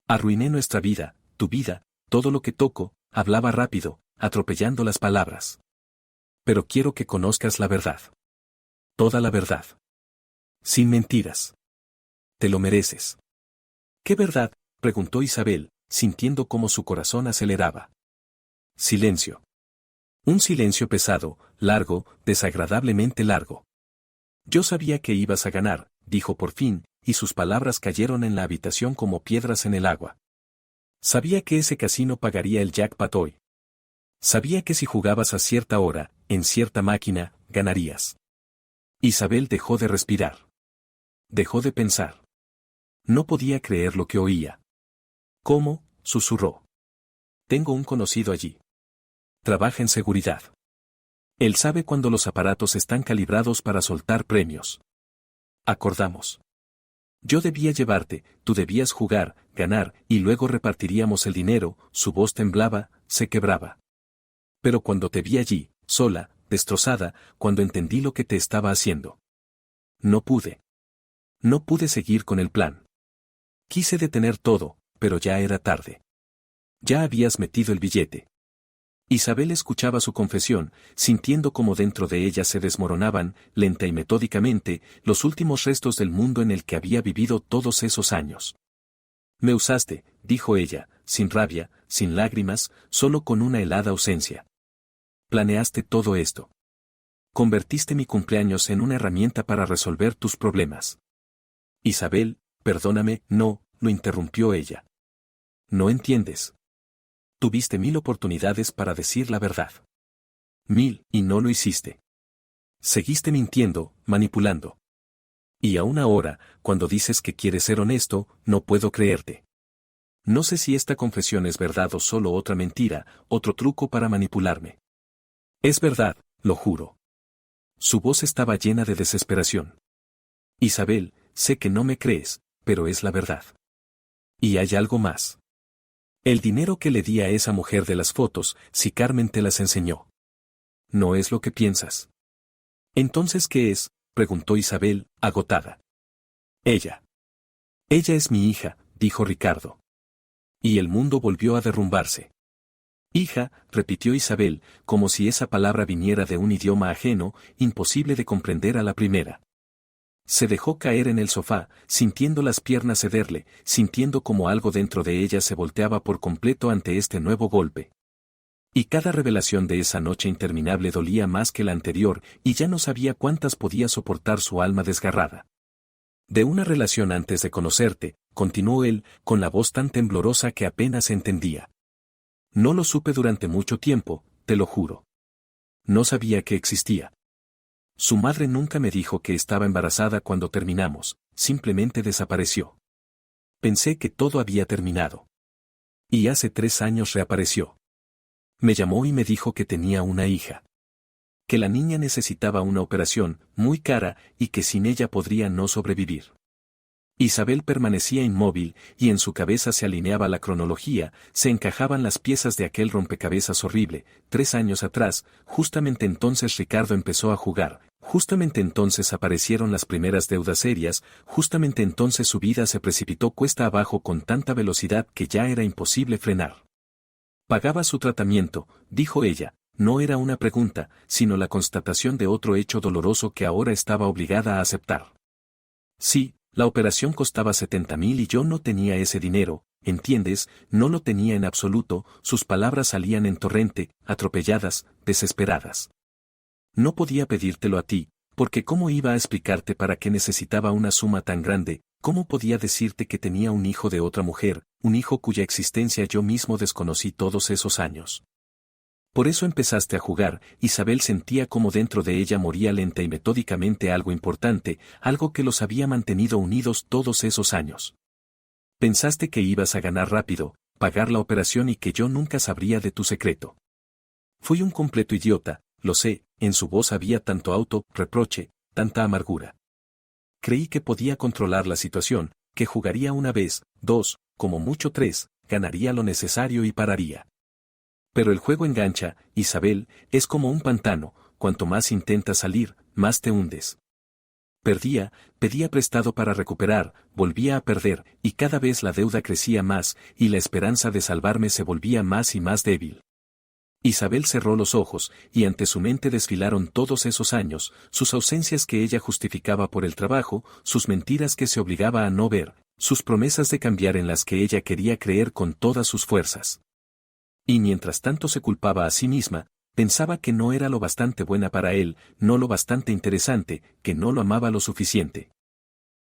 Arruiné nuestra vida, tu vida, todo lo que toco, hablaba rápido, atropellando las palabras. Pero quiero que conozcas la verdad. Toda la verdad. Sin mentiras. Te lo mereces. ¿Qué verdad?, preguntó Isabel, sintiendo cómo su corazón aceleraba. Silencio. Un silencio pesado, largo, desagradablemente largo. Yo sabía que ibas a ganar, dijo por fin, y sus palabras cayeron en la habitación como piedras en el agua. Sabía que ese casino pagaría el jackpot hoy. Sabía que si jugabas a cierta hora, en cierta máquina, ganarías. Isabel dejó de respirar. Dejó de pensar. No podía creer lo que oía. ¿Cómo?, susurró. Tengo un conocido allí. Trabaja en seguridad. Él sabe cuando los aparatos están calibrados para soltar premios. Acordamos. Yo debía llevarte, tú debías jugar, ganar, y luego repartiríamos el dinero. Su voz temblaba, se quebraba. Pero cuando te vi allí, sola, destrozada, cuando entendí lo que te estaba haciendo. No pude. No pude seguir con el plan. Quise detener todo, pero ya era tarde. Ya habías metido el billete. Isabel escuchaba su confesión, sintiendo cómo dentro de ella se desmoronaban, lenta y metódicamente, los últimos restos del mundo en el que había vivido todos esos años. Me usaste, dijo ella, sin rabia, sin lágrimas, solo con una helada ausencia. Planeaste todo esto. Convertiste mi cumpleaños en una herramienta para resolver tus problemas. Isabel, perdóname, no, lo interrumpió ella. No entiendes. Tuviste 1000 oportunidades para decir la verdad. 1000, y no lo hiciste. Seguiste mintiendo, manipulando. Y aún ahora, cuando dices que quieres ser honesto, no puedo creerte. No sé si esta confesión es verdad o solo otra mentira, otro truco para manipularme. Es verdad, lo juro. Su voz estaba llena de desesperación. Isabel, sé que no me crees, pero es la verdad. Y hay algo más. El dinero que le di a esa mujer de las fotos, si Carmen te las enseñó. No es lo que piensas. ¿Entonces qué es?, preguntó Isabel, agotada. Ella. Ella es mi hija, dijo Ricardo. Y el mundo volvió a derrumbarse. Hija, repitió Isabel, como si esa palabra viniera de un idioma ajeno, imposible de comprender a la primera. Se dejó caer en el sofá, sintiendo las piernas cederle, sintiendo como algo dentro de ella se volteaba por completo ante este nuevo golpe. Y cada revelación de esa noche interminable dolía más que la anterior, y ya no sabía cuántas podía soportar su alma desgarrada. De una relación antes de conocerte, continuó él, con la voz tan temblorosa que apenas entendía. No lo supe durante mucho tiempo, te lo juro. No sabía que existía. Su madre nunca me dijo que estaba embarazada cuando terminamos, simplemente desapareció. Pensé que todo había terminado. Y hace 3 años reapareció. Me llamó y me dijo que tenía una hija. Que la niña necesitaba una operación, muy cara, y que sin ella podría no sobrevivir. Isabel permanecía inmóvil, y en su cabeza se alineaba la cronología, se encajaban las piezas de aquel rompecabezas horrible. 3 años atrás, justamente entonces Ricardo empezó a jugar, justamente entonces aparecieron las primeras deudas serias, justamente entonces su vida se precipitó cuesta abajo con tanta velocidad que ya era imposible frenar. Pagaba su tratamiento, dijo ella. No era una pregunta, sino la constatación de otro hecho doloroso que ahora estaba obligada a aceptar. Sí, la operación costaba 70.000 y yo no tenía ese dinero, ¿entiendes? No lo tenía en absoluto. Sus palabras salían en torrente, atropelladas, desesperadas. No podía pedírtelo a ti, porque ¿cómo iba a explicarte para qué necesitaba una suma tan grande? ¿Cómo podía decirte que tenía un hijo de otra mujer, un hijo cuya existencia yo mismo desconocí todos esos años? Por eso empezaste a jugar. Isabel sentía como dentro de ella moría lenta y metódicamente algo importante, algo que los había mantenido unidos todos esos años. Pensaste que ibas a ganar rápido, pagar la operación y que yo nunca sabría de tu secreto. Fui un completo idiota, lo sé, en su voz había tanto auto-reproche, tanta amargura. Creí que podía controlar la situación, que jugaría una vez, 2, como mucho 3, ganaría lo necesario y pararía. Pero el juego engancha, Isabel, es como un pantano, cuanto más intentas salir, más te hundes. Perdía, pedía prestado para recuperar, volvía a perder, y cada vez la deuda crecía más, y la esperanza de salvarme se volvía más y más débil. Isabel cerró los ojos, y ante su mente desfilaron todos esos años, sus ausencias que ella justificaba por el trabajo, sus mentiras que se obligaba a no ver, sus promesas de cambiar en las que ella quería creer con todas sus fuerzas. Y mientras tanto se culpaba a sí misma, pensaba que no era lo bastante buena para él, no lo bastante interesante, que no lo amaba lo suficiente.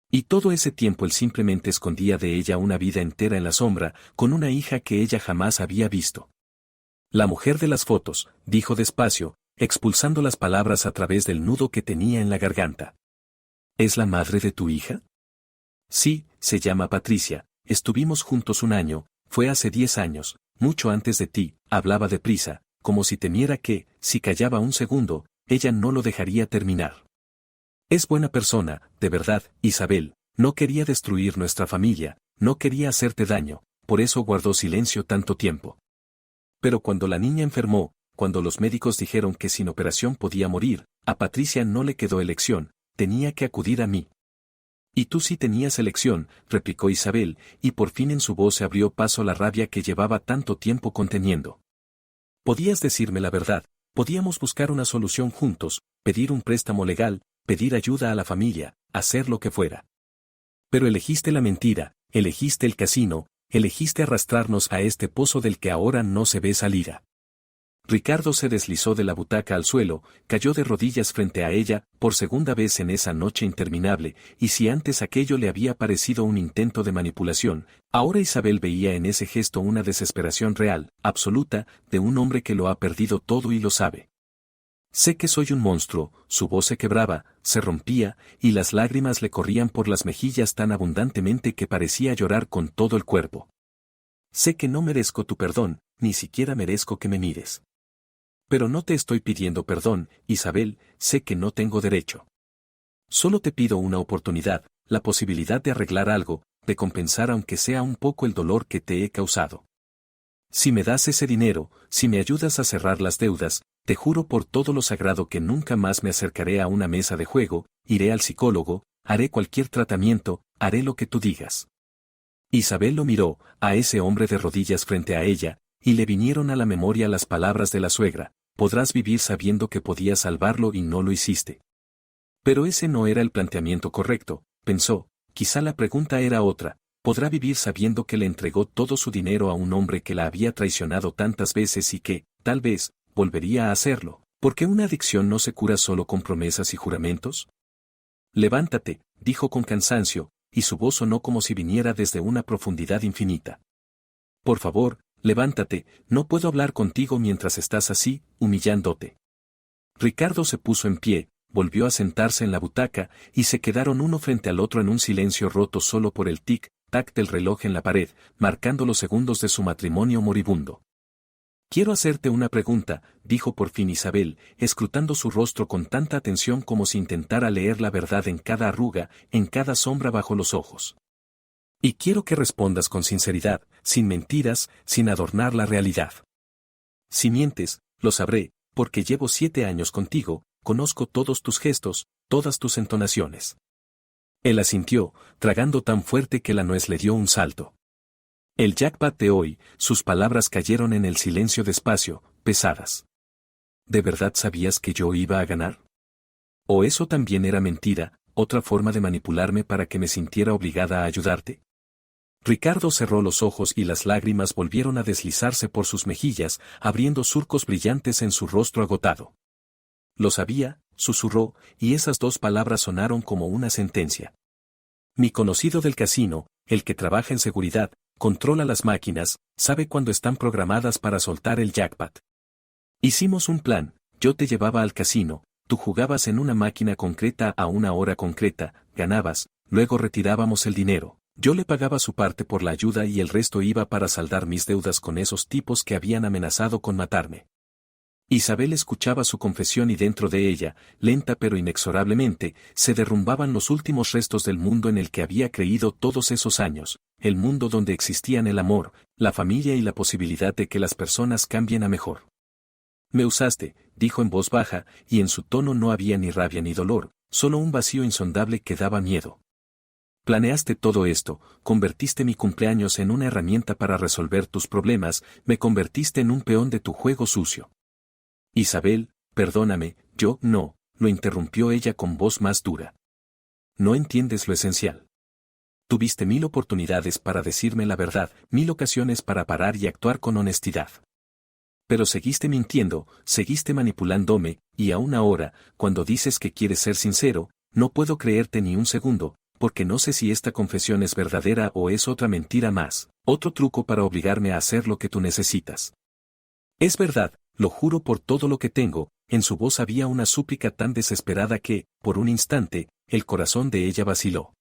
Y todo ese tiempo él simplemente escondía de ella una vida entera en la sombra, con una hija que ella jamás había visto. La mujer de las fotos, dijo despacio, expulsando las palabras a través del nudo que tenía en la garganta. ¿Es la madre de tu hija? Sí, se llama Patricia, estuvimos juntos 1 año, fue hace 10 años. Mucho antes de ti, hablaba deprisa, como si temiera que, si callaba un segundo, ella no lo dejaría terminar. Es buena persona, de verdad, Isabel, no quería destruir nuestra familia, no quería hacerte daño, por eso guardó silencio tanto tiempo. Pero cuando la niña enfermó, cuando los médicos dijeron que sin operación podía morir, a Patricia no le quedó elección, tenía que acudir a mí. Y tú sí tenías elección, replicó Isabel, y por fin en su voz se abrió paso la rabia que llevaba tanto tiempo conteniendo. Podías decirme la verdad, podíamos buscar una solución juntos, pedir un préstamo legal, pedir ayuda a la familia, hacer lo que fuera. Pero elegiste la mentira, elegiste el casino, elegiste arrastrarnos a este pozo del que ahora no se ve salida. Ricardo se deslizó de la butaca al suelo, cayó de rodillas frente a ella, por segunda vez en esa noche interminable, y si antes aquello le había parecido un intento de manipulación, ahora Isabel veía en ese gesto una desesperación real, absoluta, de un hombre que lo ha perdido todo y lo sabe. Sé que soy un monstruo, su voz se quebraba, se rompía, y las lágrimas le corrían por las mejillas tan abundantemente que parecía llorar con todo el cuerpo. Sé que no merezco tu perdón, ni siquiera merezco que me mires. Pero no te estoy pidiendo perdón, Isabel, sé que no tengo derecho. Solo te pido una oportunidad, la posibilidad de arreglar algo, de compensar aunque sea un poco el dolor que te he causado. Si me das ese dinero, si me ayudas a cerrar las deudas, te juro por todo lo sagrado que nunca más me acercaré a una mesa de juego, iré al psicólogo, haré cualquier tratamiento, haré lo que tú digas. Isabel lo miró, a ese hombre de rodillas frente a ella, y le vinieron a la memoria las palabras de la suegra: podrás vivir sabiendo que podías salvarlo y no lo hiciste. Pero ese no era el planteamiento correcto, pensó, quizá la pregunta era otra: podrá vivir sabiendo que le entregó todo su dinero a un hombre que la había traicionado tantas veces y que, tal vez, volvería a hacerlo, porque una adicción no se cura solo con promesas y juramentos. Levántate, dijo con cansancio, y su voz sonó como si viniera desde una profundidad infinita. Por favor, levántate, no puedo hablar contigo mientras estás así, humillándote. Ricardo se puso en pie, volvió a sentarse en la butaca, y se quedaron uno frente al otro en un silencio roto solo por el tic-tac del reloj en la pared, marcando los segundos de su matrimonio moribundo. Quiero hacerte una pregunta, dijo por fin Isabel, escrutando su rostro con tanta atención como si intentara leer la verdad en cada arruga, en cada sombra bajo los ojos. Y quiero que respondas con sinceridad, sin mentiras, sin adornar la realidad. Si mientes, lo sabré, porque llevo 7 años contigo, conozco todos tus gestos, todas tus entonaciones. Él asintió, tragando tan fuerte que la nuez le dio un salto. El jackpot de hoy, sus palabras cayeron en el silencio despacio, pesadas. ¿De verdad sabías que yo iba a ganar? ¿O eso también era mentira, otra forma de manipularme para que me sintiera obligada a ayudarte? Ricardo cerró los ojos y las lágrimas volvieron a deslizarse por sus mejillas, abriendo surcos brillantes en su rostro agotado. Lo sabía, susurró, y esas 2 palabras sonaron como una sentencia. Mi conocido del casino, el que trabaja en seguridad, controla las máquinas, sabe cuándo están programadas para soltar el jackpot. Hicimos un plan, yo te llevaba al casino, tú jugabas en una máquina concreta a una hora concreta, ganabas, luego retirábamos el dinero. Yo le pagaba su parte por la ayuda y el resto iba para saldar mis deudas con esos tipos que habían amenazado con matarme. Isabel escuchaba su confesión y dentro de ella, lenta pero inexorablemente, se derrumbaban los últimos restos del mundo en el que había creído todos esos años, el mundo donde existían el amor, la familia y la posibilidad de que las personas cambien a mejor. Me usaste, dijo en voz baja, y en su tono no había ni rabia ni dolor, solo un vacío insondable que daba miedo. Planeaste todo esto, convertiste mi cumpleaños en una herramienta para resolver tus problemas, me convertiste en un peón de tu juego sucio. Isabel, perdóname, yo no, lo interrumpió ella con voz más dura. No entiendes lo esencial. Tuviste 1000 oportunidades para decirme la verdad, 1000 ocasiones para parar y actuar con honestidad. Pero seguiste mintiendo, seguiste manipulándome, y aún ahora, cuando dices que quieres ser sincero, no puedo creerte ni un segundo, porque no sé si esta confesión es verdadera o es otra mentira más, otro truco para obligarme a hacer lo que tú necesitas. Es verdad, lo juro por todo lo que tengo, en su voz había una súplica tan desesperada que, por un instante, el corazón de ella vaciló.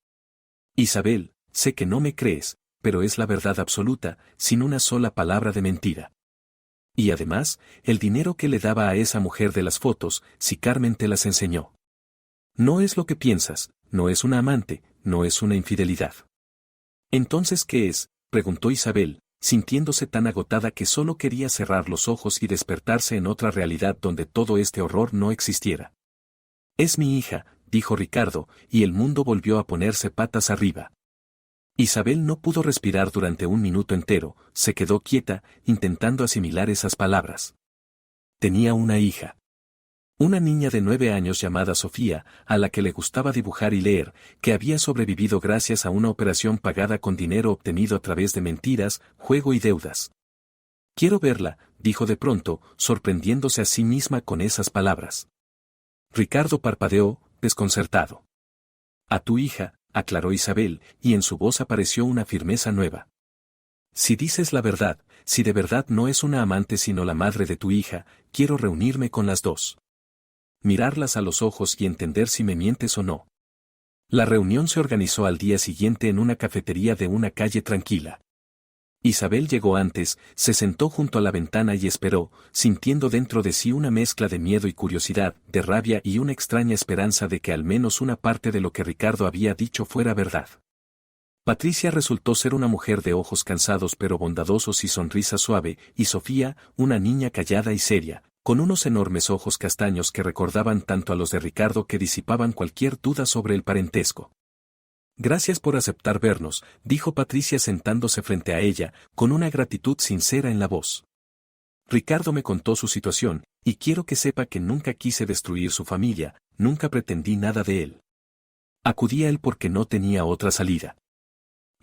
Isabel, sé que no me crees, pero es la verdad absoluta, sin una sola palabra de mentira. Y además, el dinero que le daba a esa mujer de las fotos, si Carmen te las enseñó. No es lo que piensas, no es una amante, no es una infidelidad. ¿Entonces qué es?, preguntó Isabel, sintiéndose tan agotada que solo quería cerrar los ojos y despertarse en otra realidad donde todo este horror no existiera. Es mi hija, dijo Ricardo, y el mundo volvió a ponerse patas arriba. Isabel no pudo respirar durante un minuto entero, se quedó quieta, intentando asimilar esas palabras. Tenía una hija. Una niña de 9 años llamada Sofía, a la que le gustaba dibujar y leer, que había sobrevivido gracias a una operación pagada con dinero obtenido a través de mentiras, juego y deudas. Quiero verla, dijo de pronto, sorprendiéndose a sí misma con esas palabras. Ricardo parpadeó, desconcertado. A tu hija, aclaró Isabel, y en su voz apareció una firmeza nueva. Si dices la verdad, si de verdad no es una amante sino la madre de tu hija, quiero reunirme con las dos. Mirarlas a los ojos y entender si me mientes o no. La reunión se organizó al día siguiente en una cafetería de una calle tranquila. Isabel llegó antes, se sentó junto a la ventana y esperó, sintiendo dentro de sí una mezcla de miedo y curiosidad, de rabia y una extraña esperanza de que al menos una parte de lo que Ricardo había dicho fuera verdad. Patricia resultó ser una mujer de ojos cansados pero bondadosos y sonrisa suave, y Sofía, una niña callada y seria, con unos enormes ojos castaños que recordaban tanto a los de Ricardo que disipaban cualquier duda sobre el parentesco. Gracias por aceptar vernos, dijo Patricia sentándose frente a ella, con una gratitud sincera en la voz. Ricardo me contó su situación, y quiero que sepa que nunca quise destruir su familia, nunca pretendí nada de él. Acudí a él porque no tenía otra salida.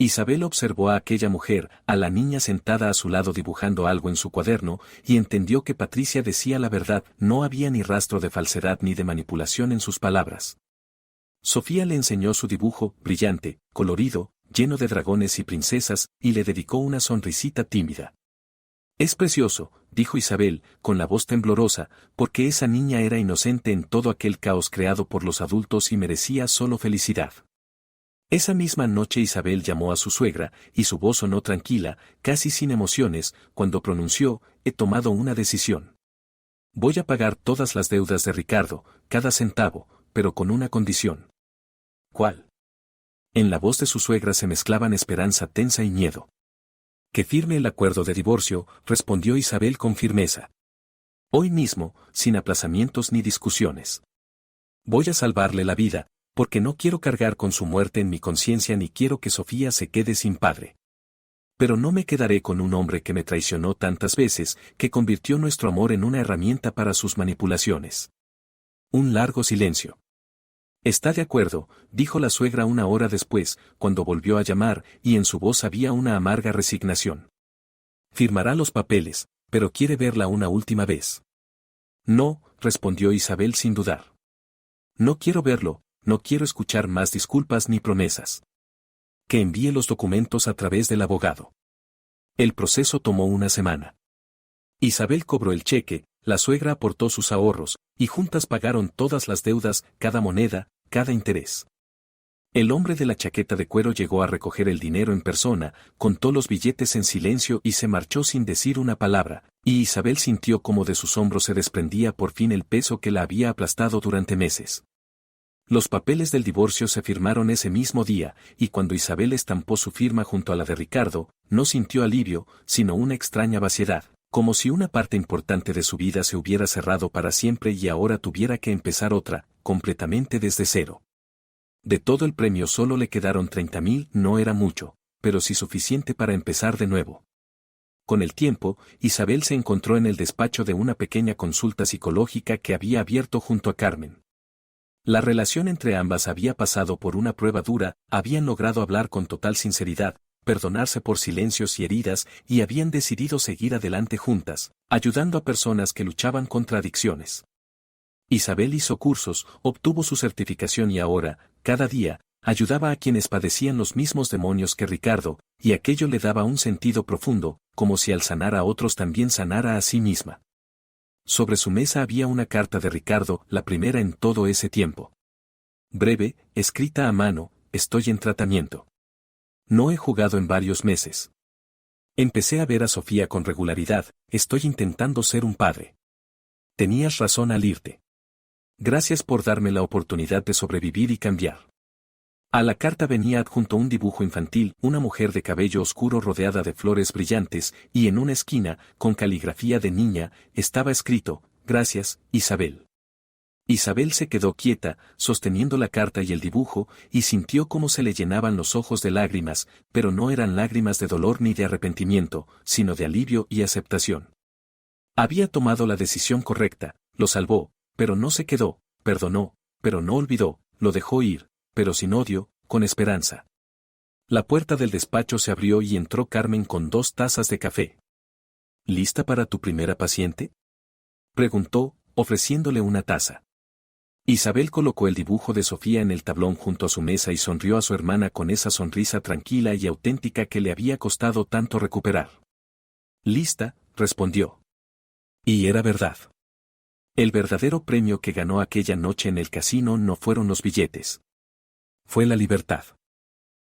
Isabel observó a aquella mujer, a la niña sentada a su lado dibujando algo en su cuaderno, y entendió que Patricia decía la verdad, no había ni rastro de falsedad ni de manipulación en sus palabras. Sofía le enseñó su dibujo, brillante, colorido, lleno de dragones y princesas, y le dedicó una sonrisita tímida. «Es precioso», dijo Isabel, con la voz temblorosa, porque esa niña era inocente en todo aquel caos creado por los adultos y merecía solo felicidad. Esa misma noche Isabel llamó a su suegra, y su voz sonó tranquila, casi sin emociones, cuando pronunció: «He tomado una decisión. Voy a pagar todas las deudas de Ricardo, cada centavo, pero con una condición». «¿Cuál?». En la voz de su suegra se mezclaban esperanza tensa y miedo. «Que firme el acuerdo de divorcio», respondió Isabel con firmeza. «Hoy mismo, sin aplazamientos ni discusiones. Voy a salvarle la vida, porque no quiero cargar con su muerte en mi conciencia ni quiero que Sofía se quede sin padre. Pero no me quedaré con un hombre que me traicionó tantas veces, que convirtió nuestro amor en una herramienta para sus manipulaciones». Un largo silencio. «¿Está de acuerdo?», dijo la suegra una hora después, cuando volvió a llamar, y en su voz había una amarga resignación. «Firmará los papeles, pero quiere verla una última vez». «No», respondió Isabel sin dudar. «No quiero verlo, no quiero escuchar más disculpas ni promesas. Que envíe los documentos a través del abogado». El proceso tomó una semana. Isabel cobró el cheque, la suegra aportó sus ahorros, y juntas pagaron todas las deudas, cada moneda, cada interés. El hombre de la chaqueta de cuero llegó a recoger el dinero en persona, contó los billetes en silencio y se marchó sin decir una palabra, y Isabel sintió como de sus hombros se desprendía por fin el peso que la había aplastado durante meses. Los papeles del divorcio se firmaron ese mismo día, y cuando Isabel estampó su firma junto a la de Ricardo, no sintió alivio, sino una extraña vaciedad, como si una parte importante de su vida se hubiera cerrado para siempre y ahora tuviera que empezar otra, completamente desde cero. De todo el premio solo le quedaron 30.000, no era mucho, pero sí suficiente para empezar de nuevo. Con el tiempo, Isabel se encontró en el despacho de una pequeña consulta psicológica que había abierto junto a Carmen. La relación entre ambas había pasado por una prueba dura, habían logrado hablar con total sinceridad, perdonarse por silencios y heridas, y habían decidido seguir adelante juntas, ayudando a personas que luchaban contra adicciones. Isabel hizo cursos, obtuvo su certificación y ahora, cada día, ayudaba a quienes padecían los mismos demonios que Ricardo, y aquello le daba un sentido profundo, como si al sanar a otros también sanara a sí misma. Sobre su mesa había una carta de Ricardo, la primera en todo ese tiempo. Breve, escrita a mano: «Estoy en tratamiento. No he jugado en varios meses. Empecé a ver a Sofía con regularidad, estoy intentando ser un padre. Tenías razón al irte. Gracias por darme la oportunidad de sobrevivir y cambiar». A la carta venía adjunto un dibujo infantil, una mujer de cabello oscuro rodeada de flores brillantes, y en una esquina, con caligrafía de niña, estaba escrito: «Gracias, Isabel». Isabel se quedó quieta, sosteniendo la carta y el dibujo, y sintió cómo se le llenaban los ojos de lágrimas, pero no eran lágrimas de dolor ni de arrepentimiento, sino de alivio y aceptación. Había tomado la decisión correcta, lo salvó, pero no se quedó, perdonó, pero no olvidó, lo dejó ir, pero sin odio, con esperanza. La puerta del despacho se abrió y entró Carmen con 2 tazas de café. «¿Lista para tu primera paciente?», preguntó, ofreciéndole una taza. Isabel colocó el dibujo de Sofía en el tablón junto a su mesa y sonrió a su hermana con esa sonrisa tranquila y auténtica que le había costado tanto recuperar. «Lista», respondió. Y era verdad. El verdadero premio que ganó aquella noche en el casino no fueron los billetes. Fue la libertad.